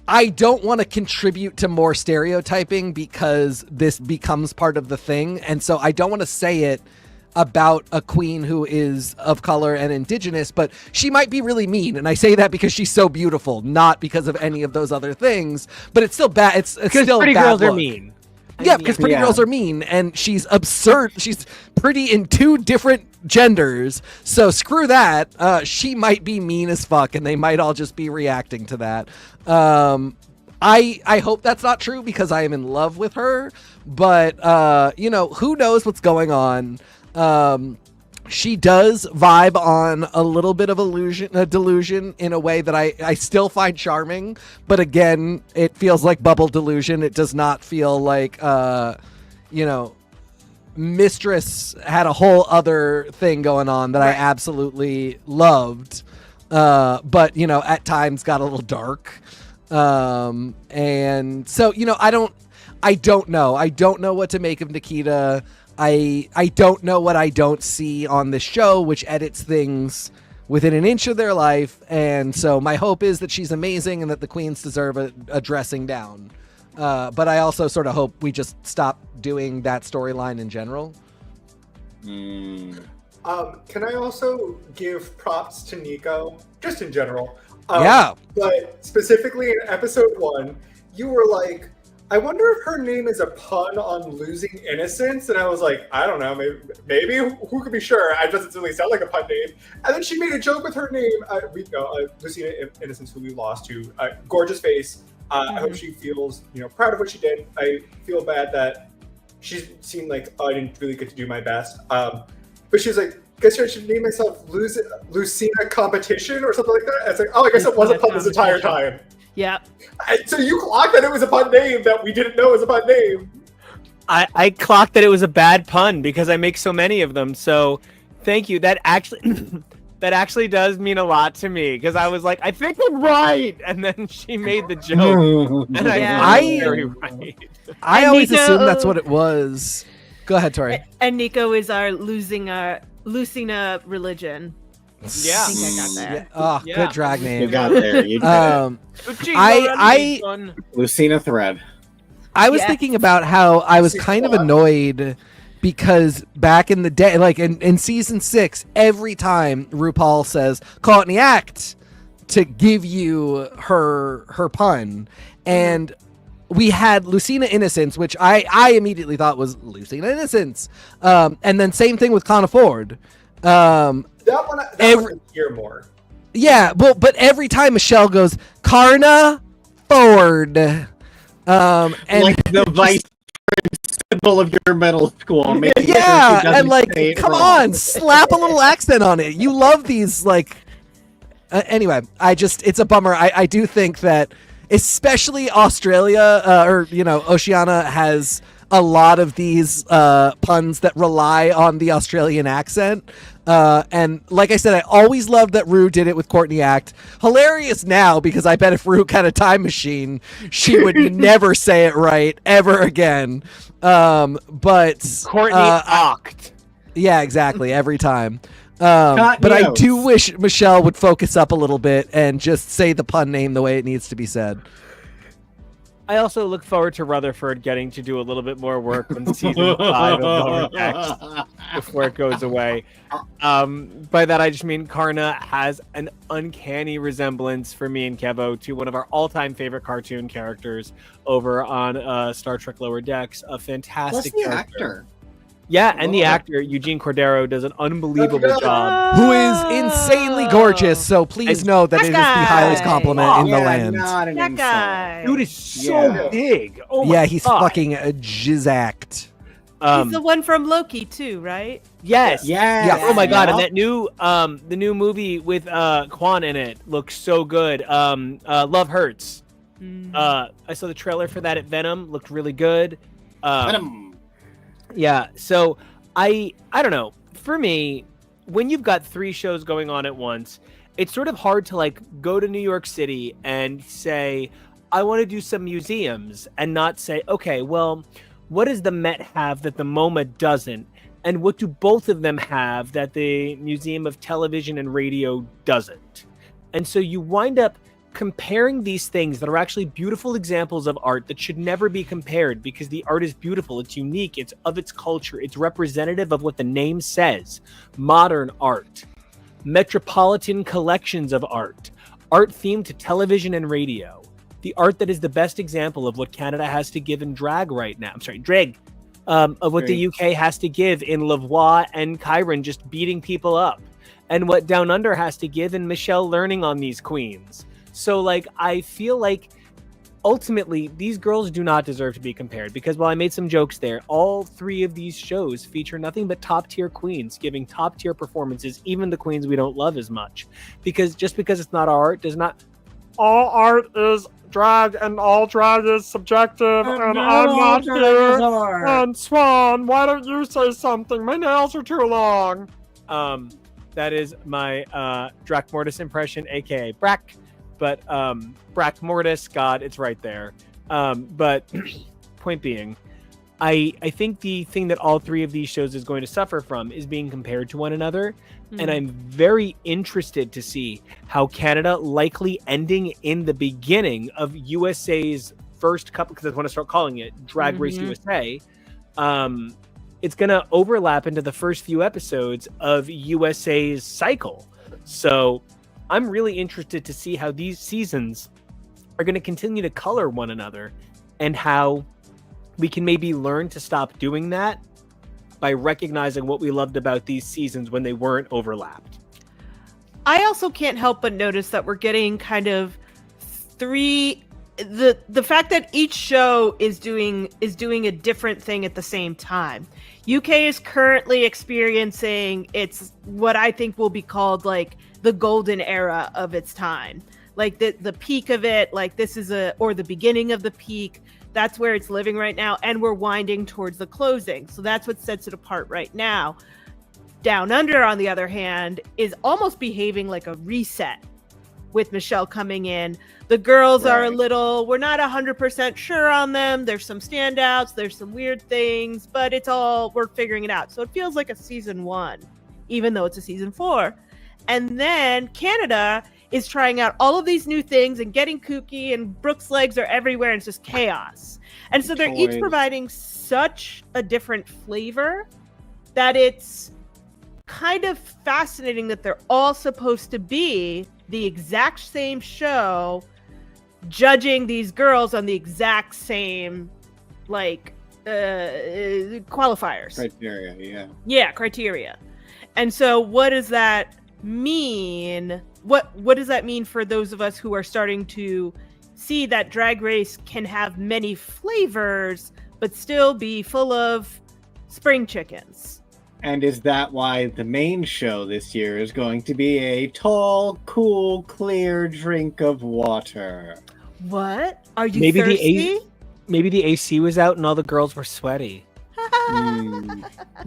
I don't want to contribute to more stereotyping because this becomes part of the thing. And so I don't want to say it about a queen who is of color and indigenous, but she might be really mean. And I say that because she's so beautiful, not because of any of those other things. But it's still bad. It's still pretty bad girls look. are mean. Yeah, because pretty girls are mean, and she's absurd. She's pretty in two different genders, so screw that. She might be mean as fuck, and they might all just be reacting to that. I hope that's not true because I am in love with her, but who knows what's going on. She does vibe on a little bit of a delusion in a way that I still find charming. But again, it feels like bubble delusion. It does not feel like, Mistress had a whole other thing going on that I absolutely loved. But, at times got a little dark. And so, I don't know. I don't know what to make of Nikita. I don't know what I don't see on this show, which edits things within an inch of their life. And so my hope is that she's amazing and that the queens deserve a dressing down. But I also sort of hope we just stop doing that storyline in general. Can I also give props to NICO, just in general? Yeah. But specifically in episode 1, you were like, I wonder if her name is a pun on losing innocence. And I was like, I don't know, maybe who could be sure? It doesn't really sound like a pun name. And then she made a joke with her name, Lucina Innocence, who we lost to, gorgeous face, I hope she feels, proud of what she did. I feel bad that she seemed like, I didn't really get to do my best. But she was like, guess I should name myself Lucina Competition or something like that. It's like, I guess it was a pun this entire time. Yeah. So you clocked that it was a pun name that we didn't know was a pun name. I clocked that it was a bad pun because I make so many of them. So thank you. That actually does mean a lot to me because I was like, I think I'm right, and then she made the joke, and I very right. I always Nico, assumed that's what it was. Go ahead, Tori. And Nico is our Lucina religion. Yeah. I think I got there. Oh, Yeah. good drag name. You got there. You did it. Lucina Thread. I was Yes. thinking about how I was kind of annoyed because back in the day, like in season 6, every time RuPaul says "caught in the act" to give you her pun, and we had Lucina Innocence, which I immediately thought was Lucina Innocence, and then same thing with Connor Ford. That one I hear more. Yeah, well, but every time Michelle goes Karna Ford, and Like the vice principal of your middle school. Making sure she yeah, doesn't and like, say it come wrong. on, slap a little accent on it. You love these, like. Anyway, it's a bummer. I do think that, especially Australia, or Oceania has a lot of these puns that rely on the Australian accent. And like I said, I always loved that Rue did it with Courtney Act. Hilarious now because I bet if Rue had a time machine, she would never say it right ever again. But Courtney Act. yeah, exactly, every time. But I do wish Michelle would focus up a little bit and just say the pun name the way it needs to be said. I also look forward to Rutherford getting to do a little bit more work on season 5 of Lower Decks before it goes away. By that I just mean Karna has an uncanny resemblance for me and Kevo to one of our all-time favorite cartoon characters over on Star Trek Lower Decks. A fantastic Plus the character. actor. Yeah, and the actor, Eugene Cordero, does an unbelievable job. Who is insanely gorgeous, so please know that it is the highest compliment in the land. Not an That insult. guy. Dude is so big. Oh my Yeah, he's God. fucking a jizact. He's the one from Loki too, right? Yes. Yeah. Oh my God! And that new, the new movie with Quan in it looks so good. Love Hurts. I saw the trailer for that at Venom. Looked really good. Yeah. So I don't know. For me, when you've got 3 shows going on at once, it's sort of hard to like go to New York City and say, I want to do some museums, and not say, okay, well, what does the Met have that the MoMA doesn't? And what do both of them have that the Museum of Television and Radio doesn't? And so you wind up comparing these things that are actually beautiful examples of art that should never be compared because the art is beautiful, it's unique, it's of its culture, it's representative of what the name says. Modern art, metropolitan collections of art themed to television and radio. The art that is the best example of what Canada has to give in drag right now. Drag. Of what the UK has to give in Lavoie and Kyron just beating people up. And what Down Under has to give in Michelle learning on these queens. So, like, I feel like ultimately these girls do not deserve to be compared because while I made some jokes there, all 3 of these shows feature nothing but top tier queens giving top tier performances, even the queens we don't love as much. Because just because it's not our art does not. All art is drag and all drag is subjective and I'm not here. And Swan, why don't you say something? My nails are too long. That is my Drac Mortis impression, aka Brack. But Brack Mortis, God, it's right there. But point being, I think the thing that all 3 of these shows is going to suffer from is being compared to one another. And I'm very interested to see how Canada, likely ending in the beginning of USA's first couple, because I want to start calling it Drag Race USA, it's going to overlap into the first few episodes of USA's cycle. So I'm really interested to see how these seasons are going to continue to color one another and how we can maybe learn to stop doing that by recognizing what we loved about these seasons when they weren't overlapped. I also can't help but notice that we're getting kind of 3 the fact that each show is doing a different thing at the same time. UK is currently experiencing it's what I think will be called like the golden era of its time. Like the peak of it, like this is or the beginning of the peak. That's where it's living right now, and we're winding towards the closing. So that's what sets it apart right now. Down Under, on the other hand, is almost behaving like a reset with Michelle coming in. The girls are a little, we're not 100% sure on them. There's some standouts, there's some weird things, but we're figuring it out. So it feels like a season 1, even though it's a season 4. And then Canada is trying out all of these new things and getting kooky, and Brooke's legs are everywhere, and it's just chaos. And so they're each providing such a different flavor that it's kind of fascinating that they're all supposed to be the exact same show, judging these girls on the exact same qualifiers. Criteria. And so what does that mean? What does that mean for those of us who are starting to see that Drag Race can have many flavors but still be full of spring chickens? And is that why the main show this year is going to be a tall, cool, clear drink of water? What? Are you thirsty? Maybe the AC was out and all the girls were sweaty.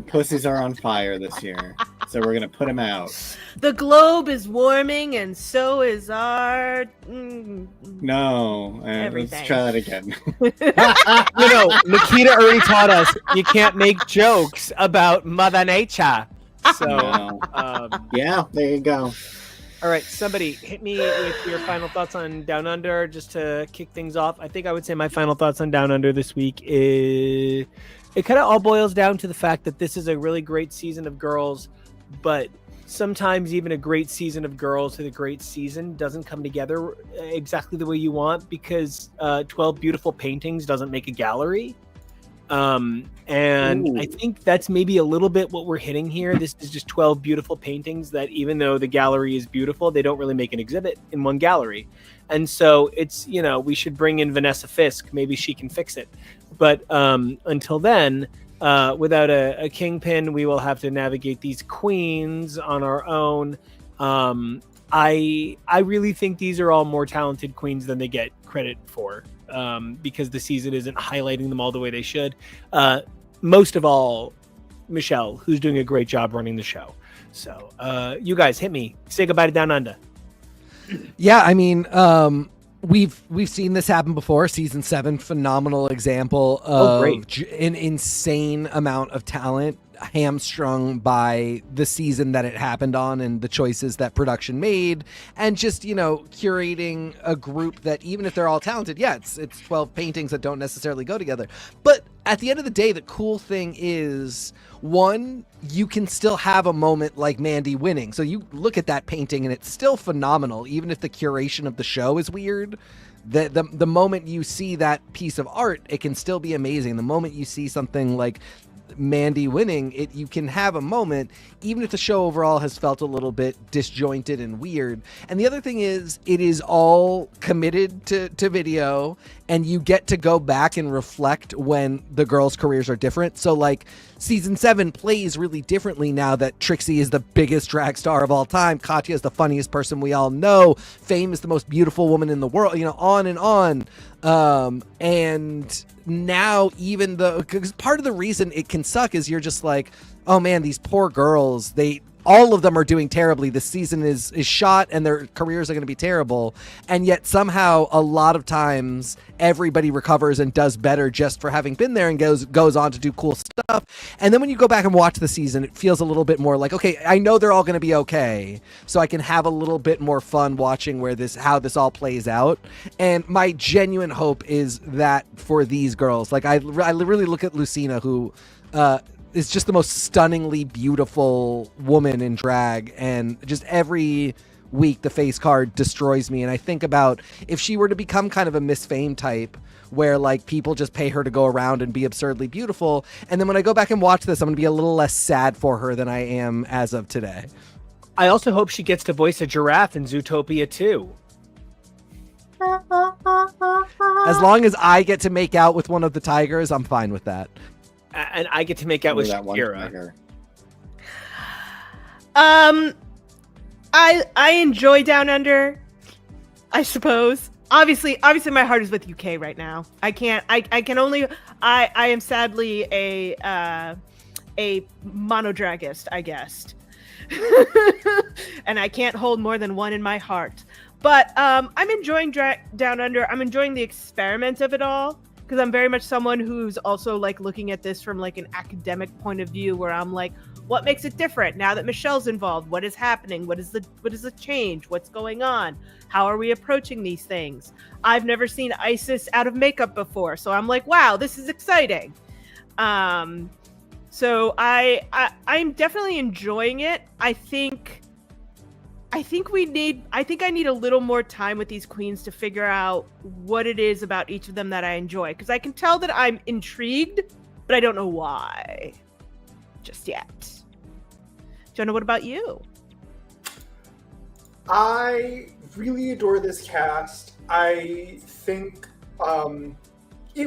Pussies are on fire this year, so we're gonna put them out. The globe is warming, and so is our. No, let's try that again. Nikita already taught us you can't make jokes about Mother Nature. So, yeah, there you go. All right, somebody hit me with your final thoughts on Down Under, just to kick things off. I think I would say my final thoughts on Down Under this week is it kind of all boils down to the fact that this is a really great season of girls, but sometimes even a great season of girls with a great season doesn't come together exactly the way you want, because 12 beautiful paintings doesn't make a gallery. And I think that's maybe a little bit what we're hitting here. This is just 12 beautiful paintings that, even though the gallery is beautiful, they don't really make an exhibit in one gallery. And so it's, we should bring in Vanessa Fisk. Maybe she can fix it. But until then, without a kingpin, we will have to navigate these queens on our own. I really think these are all more talented queens than they get credit for, because the season isn't highlighting them all the way they should. Most of all, Michelle, who's doing a great job running the show. So you guys hit me. Say goodbye to Down Under. Yeah, I mean, we've seen this happen before. Season 7, phenomenal example of an insane amount of talent hamstrung by the season that it happened on and the choices that production made, and just curating a group that, even if they're all talented, it's 12 paintings that don't necessarily go together. But at the end of the day, the cool thing is, one, you can still have a moment like Mandy winning. So you look at that painting and it's still phenomenal, even if the curation of the show is weird. The moment you see that piece of art, it can still be amazing. The moment you see something like Mandy winning, you can have a moment, even if the show overall has felt a little bit disjointed and weird. And the other thing is, it is all committed to video, and you get to go back and reflect when the girls' careers are different. So like season 7 plays really differently now that Trixie is the biggest drag star of all time, Katya is the funniest person we all know, Fame is the most beautiful woman in the world, on and on. And now, even because part of the reason it can suck is you're just like, oh man, these poor girls, all of them are doing terribly. This season is shot and their careers are going to be terrible. And yet somehow a lot of times everybody recovers and does better just for having been there and goes on to do cool stuff. And then when you go back and watch the season, it feels a little bit more like, okay, I know they're all going to be okay, so I can have a little bit more fun watching how this all plays out. And my genuine hope is that for these girls, like I really look at Lucina, who is just the most stunningly beautiful woman in drag, and just every week the face card destroys me. And I think about if she were to become kind of a Miss Fame type, where like people just pay her to go around and be absurdly beautiful, and then when I go back and watch this, I'm gonna be a little less sad for her than I am as of today. I also hope she gets to voice a giraffe in Zootopia too. As long as I get to make out with one of the tigers, I'm fine with that. And I get to make out with that one Shakira. tiger. I enjoy Down Under, I suppose. Obviously my heart is with UK right now. I am sadly a monodragist, I guess. And I can't hold more than one in my heart. But I'm enjoying Down Under. I'm enjoying the experiment of it all, because I'm very much someone who's also like looking at this from like an academic point of view, where I'm like, what makes it different now that Michelle's involved? What is happening? What is the change? What's going on? How are we approaching these things? I've never seen Isis out of makeup before, so I'm like, wow, this is exciting. So I'm definitely enjoying it. I think I need a little more time with these queens to figure out what it is about each of them that I enjoy, because I can tell that I'm intrigued, but I don't know why just yet. Jonah, what about you? I really adore this cast. I think even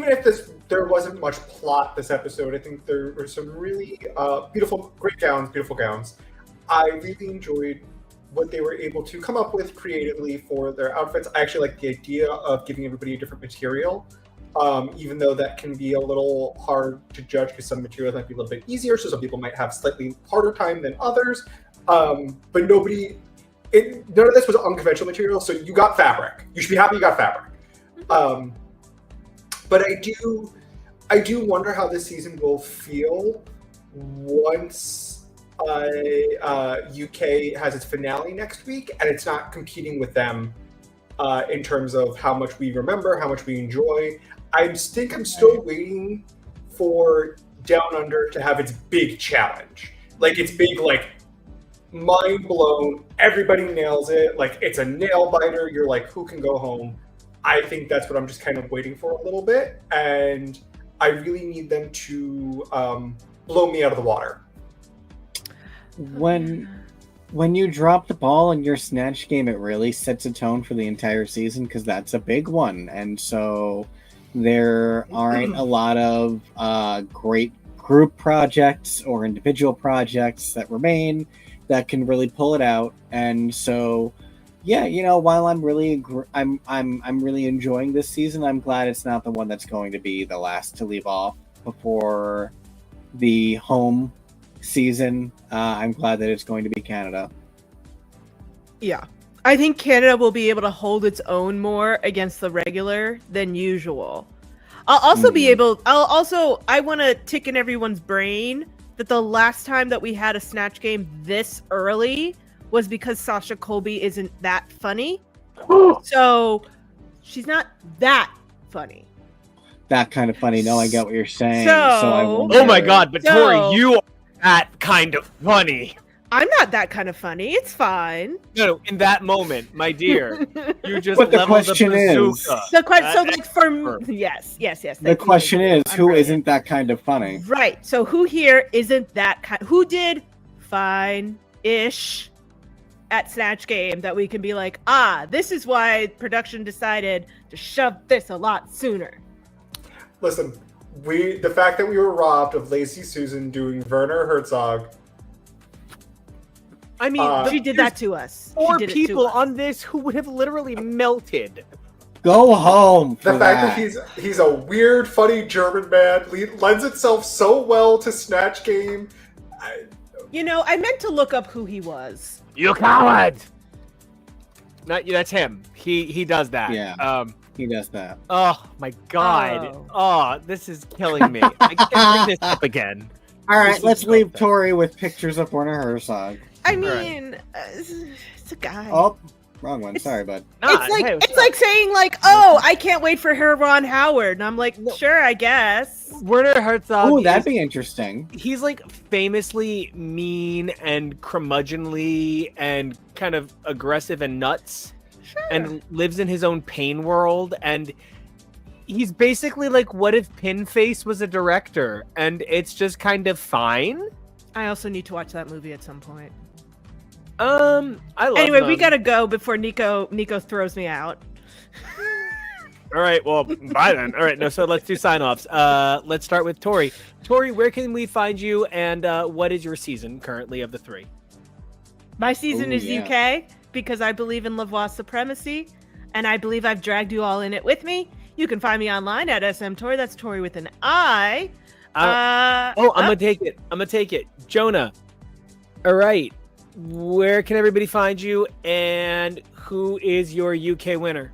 if there wasn't much plot this episode, I think there were some really beautiful gowns. I really enjoyed what they were able to come up with creatively for their outfits. I actually like the idea of giving everybody a different material, even though that can be a little hard to judge because some materials might be a little bit easier, so some people might have slightly harder time than others. But none of this was unconventional material, so you got fabric. You should be happy you got fabric. But I do wonder how this season will feel once UK has its finale next week, and it's not competing with them in terms of how much we remember, how much we enjoy. I think I'm still waiting for Down Under to have its big challenge. Like, it's big, like, mind blown, everybody nails it, like, it's a nail biter, you're like, who can go home? I think that's what I'm just kind of waiting for a little bit, and I really need them to blow me out of the water. When you drop the ball in your snatch game, it really sets a tone for the entire season, because that's a big one. And so there aren't a lot of great group projects or individual projects that remain that can really pull it out. And so, yeah, while I'm really enjoying this season, I'm glad it's not the one that's going to be the last to leave off before the home season. I'm glad that it's going to be Canada. Yeah. I think Canada will be able to hold its own more against the regular than usual. I'll also I want to tick in everyone's brain that the last time that we had a snatch game this early was because Sasha Colby isn't that funny. So she's not that funny. That kind of funny. No, I get what you're saying. Oh my god, but Tori, you are that kind of funny. I'm not that kind of funny. It's fine. No, in that moment, my dear, you just But the leveled question the is- bazooka. Yes. The question is, I'm who brilliant. not that kind of funny? Right. So who here isn't that kind? Who did fine-ish at Snatch Game that we can be like, this is why production decided to shove this a lot sooner. Listen, the fact that we were robbed of Lacey Susan doing Werner Herzog. I mean, She did that to us. Four She did it to people us. on this who would have literally melted. Go home. For The fact that he's a weird, funny German man lends itself so well to Snatch Game. I meant to look up who he was. You coward! That's him. He does that. Yeah. He does that. Oh my god. Oh, this is killing me. I can't bring this up again. All right, This let's is leave something. Tori with pictures of Werner Herzog. I mean, it's a guy. Oh, wrong one. Sorry, bud. It's like saying I can't wait for her Ron Howard, and I'm like, sure, I guess. Werner Herzog. Oh, that'd be interesting. He's like famously mean and curmudgeonly and kind of aggressive and nuts, Sure. and lives in his own pain world. And he's basically like, what if Pinface was a director? And it's just kind of fine. I also need to watch that movie at some point. I love Anyway, them. we gotta go before Nico throws me out. All right, well, bye then. All right, no, so let's do sign-offs. Let's start with Tori. Tori, where can we find you, and what is your season currently of the 3? My season Ooh, is yeah. UK because I believe in Lavoie supremacy, and I believe I've dragged you all in it with me. You can find me online at smtori. That's Tori with an I. I'm gonna take it. Jonah. All right, where can everybody find you, and who is your UK winner?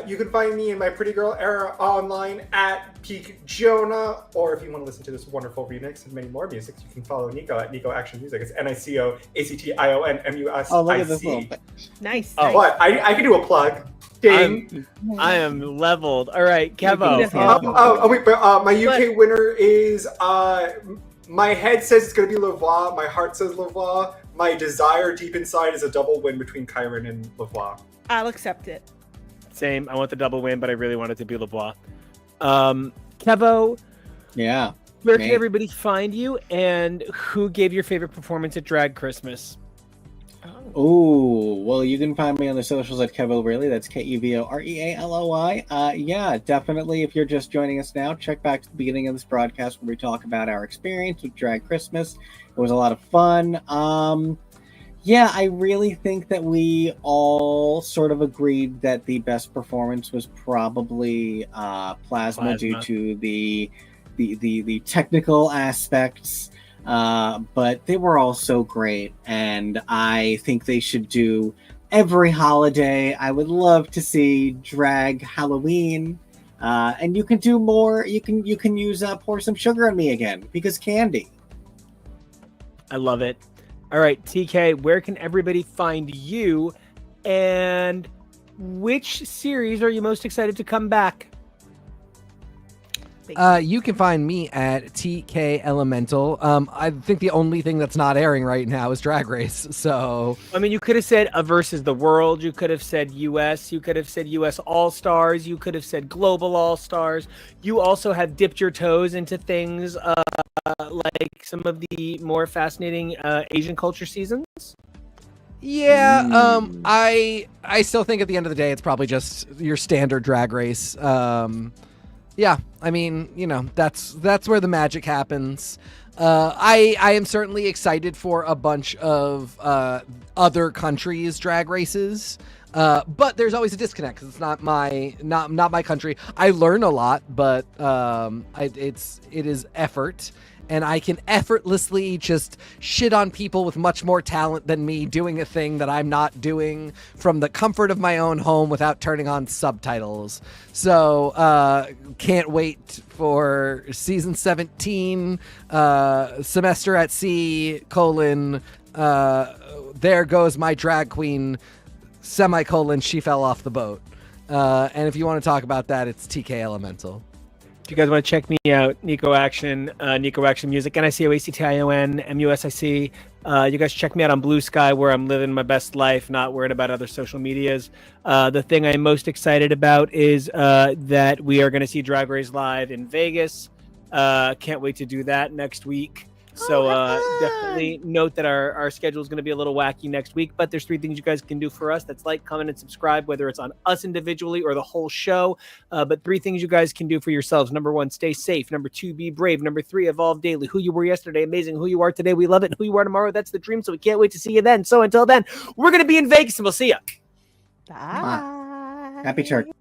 You can find me in my Pretty Girl era online at Peak Jonah, or if you want to listen to this wonderful remix and many more musics, you can follow Nico at Nico Action Music. It's NICOACTIONMUSIC. Oh, look at this little thing. Nice. Oh, nice. What? I can do a plug. Ding. I am leveled. All right, Kevo. Wait, but my UK winner is my head says it's gonna be Lavoie, my heart says Lavoie. My desire deep inside is a double win between Kyron and Lavoie. I'll accept it. Same. I want the double win, but I really want it to be Lavoie. Kevo, Yeah. where can Mate. everybody find you, and who gave your favorite performance at Drag Christmas? Oh, well, you can find me on the socials at Kevo Really. That's KEVOREALOI. Yeah, definitely. If you're just joining us now, check back to the beginning of this broadcast where we talk about our experience with Drag Christmas. It was a lot of fun. Yeah, I really think that we all sort of agreed that the best performance was probably Plasma due to the technical aspects. But they were all so great, and I think they should do every holiday. I would love to see Drag Halloween, and you can do more. You can use Pour Some Sugar on Me again, because candy. I love it. All right, TK, where can everybody find you, and which series are you most excited to come back? You can find me at TK Elemental. I think the only thing that's not airing right now is Drag Race. So I mean, you could have said versus the world. You could have said US. You could have said US All Stars. You could have said Global All Stars. You also have dipped your toes into things like some of the more fascinating Asian culture seasons. yeah, I still think at the end of the day it's probably just your standard Drag Race. Yeah, I mean, you know, that's where the magic happens. I am certainly excited for a bunch of other countries' drag races, but there's always a disconnect because it's not my country. I learn a lot, but it is effort. And I can effortlessly just shit on people with much more talent than me doing a thing that I'm not doing from the comfort of my own home without turning on subtitles. So can't wait for season 17, semester at sea, there goes my drag queen, semicolon, she fell off the boat. And if you want to talk about that, it's TK Elemental. If you guys want to check me out, Nico Action Music, NICOACTIONMUSIC. You guys check me out on Blue Sky, where I'm living my best life, not worried about other social medias. The thing I'm most excited about is that we are going to see Drag Race live in Vegas. Can't wait to do that next week. So definitely note that our schedule is going to be a little wacky next week, but there's 3 things you guys can do for us. That's like, comment, and subscribe, whether it's on us individually or the whole show. But 3 things you guys can do for yourselves. Number 1, stay safe. Number 2, be brave. Number 3, evolve daily. Who you were yesterday, amazing. Who you are today, we love it. And who you are tomorrow, that's the dream. So we can't wait to see you then. So until then, we're going to be in Vegas, and we'll see you. Bye. Happy turkey.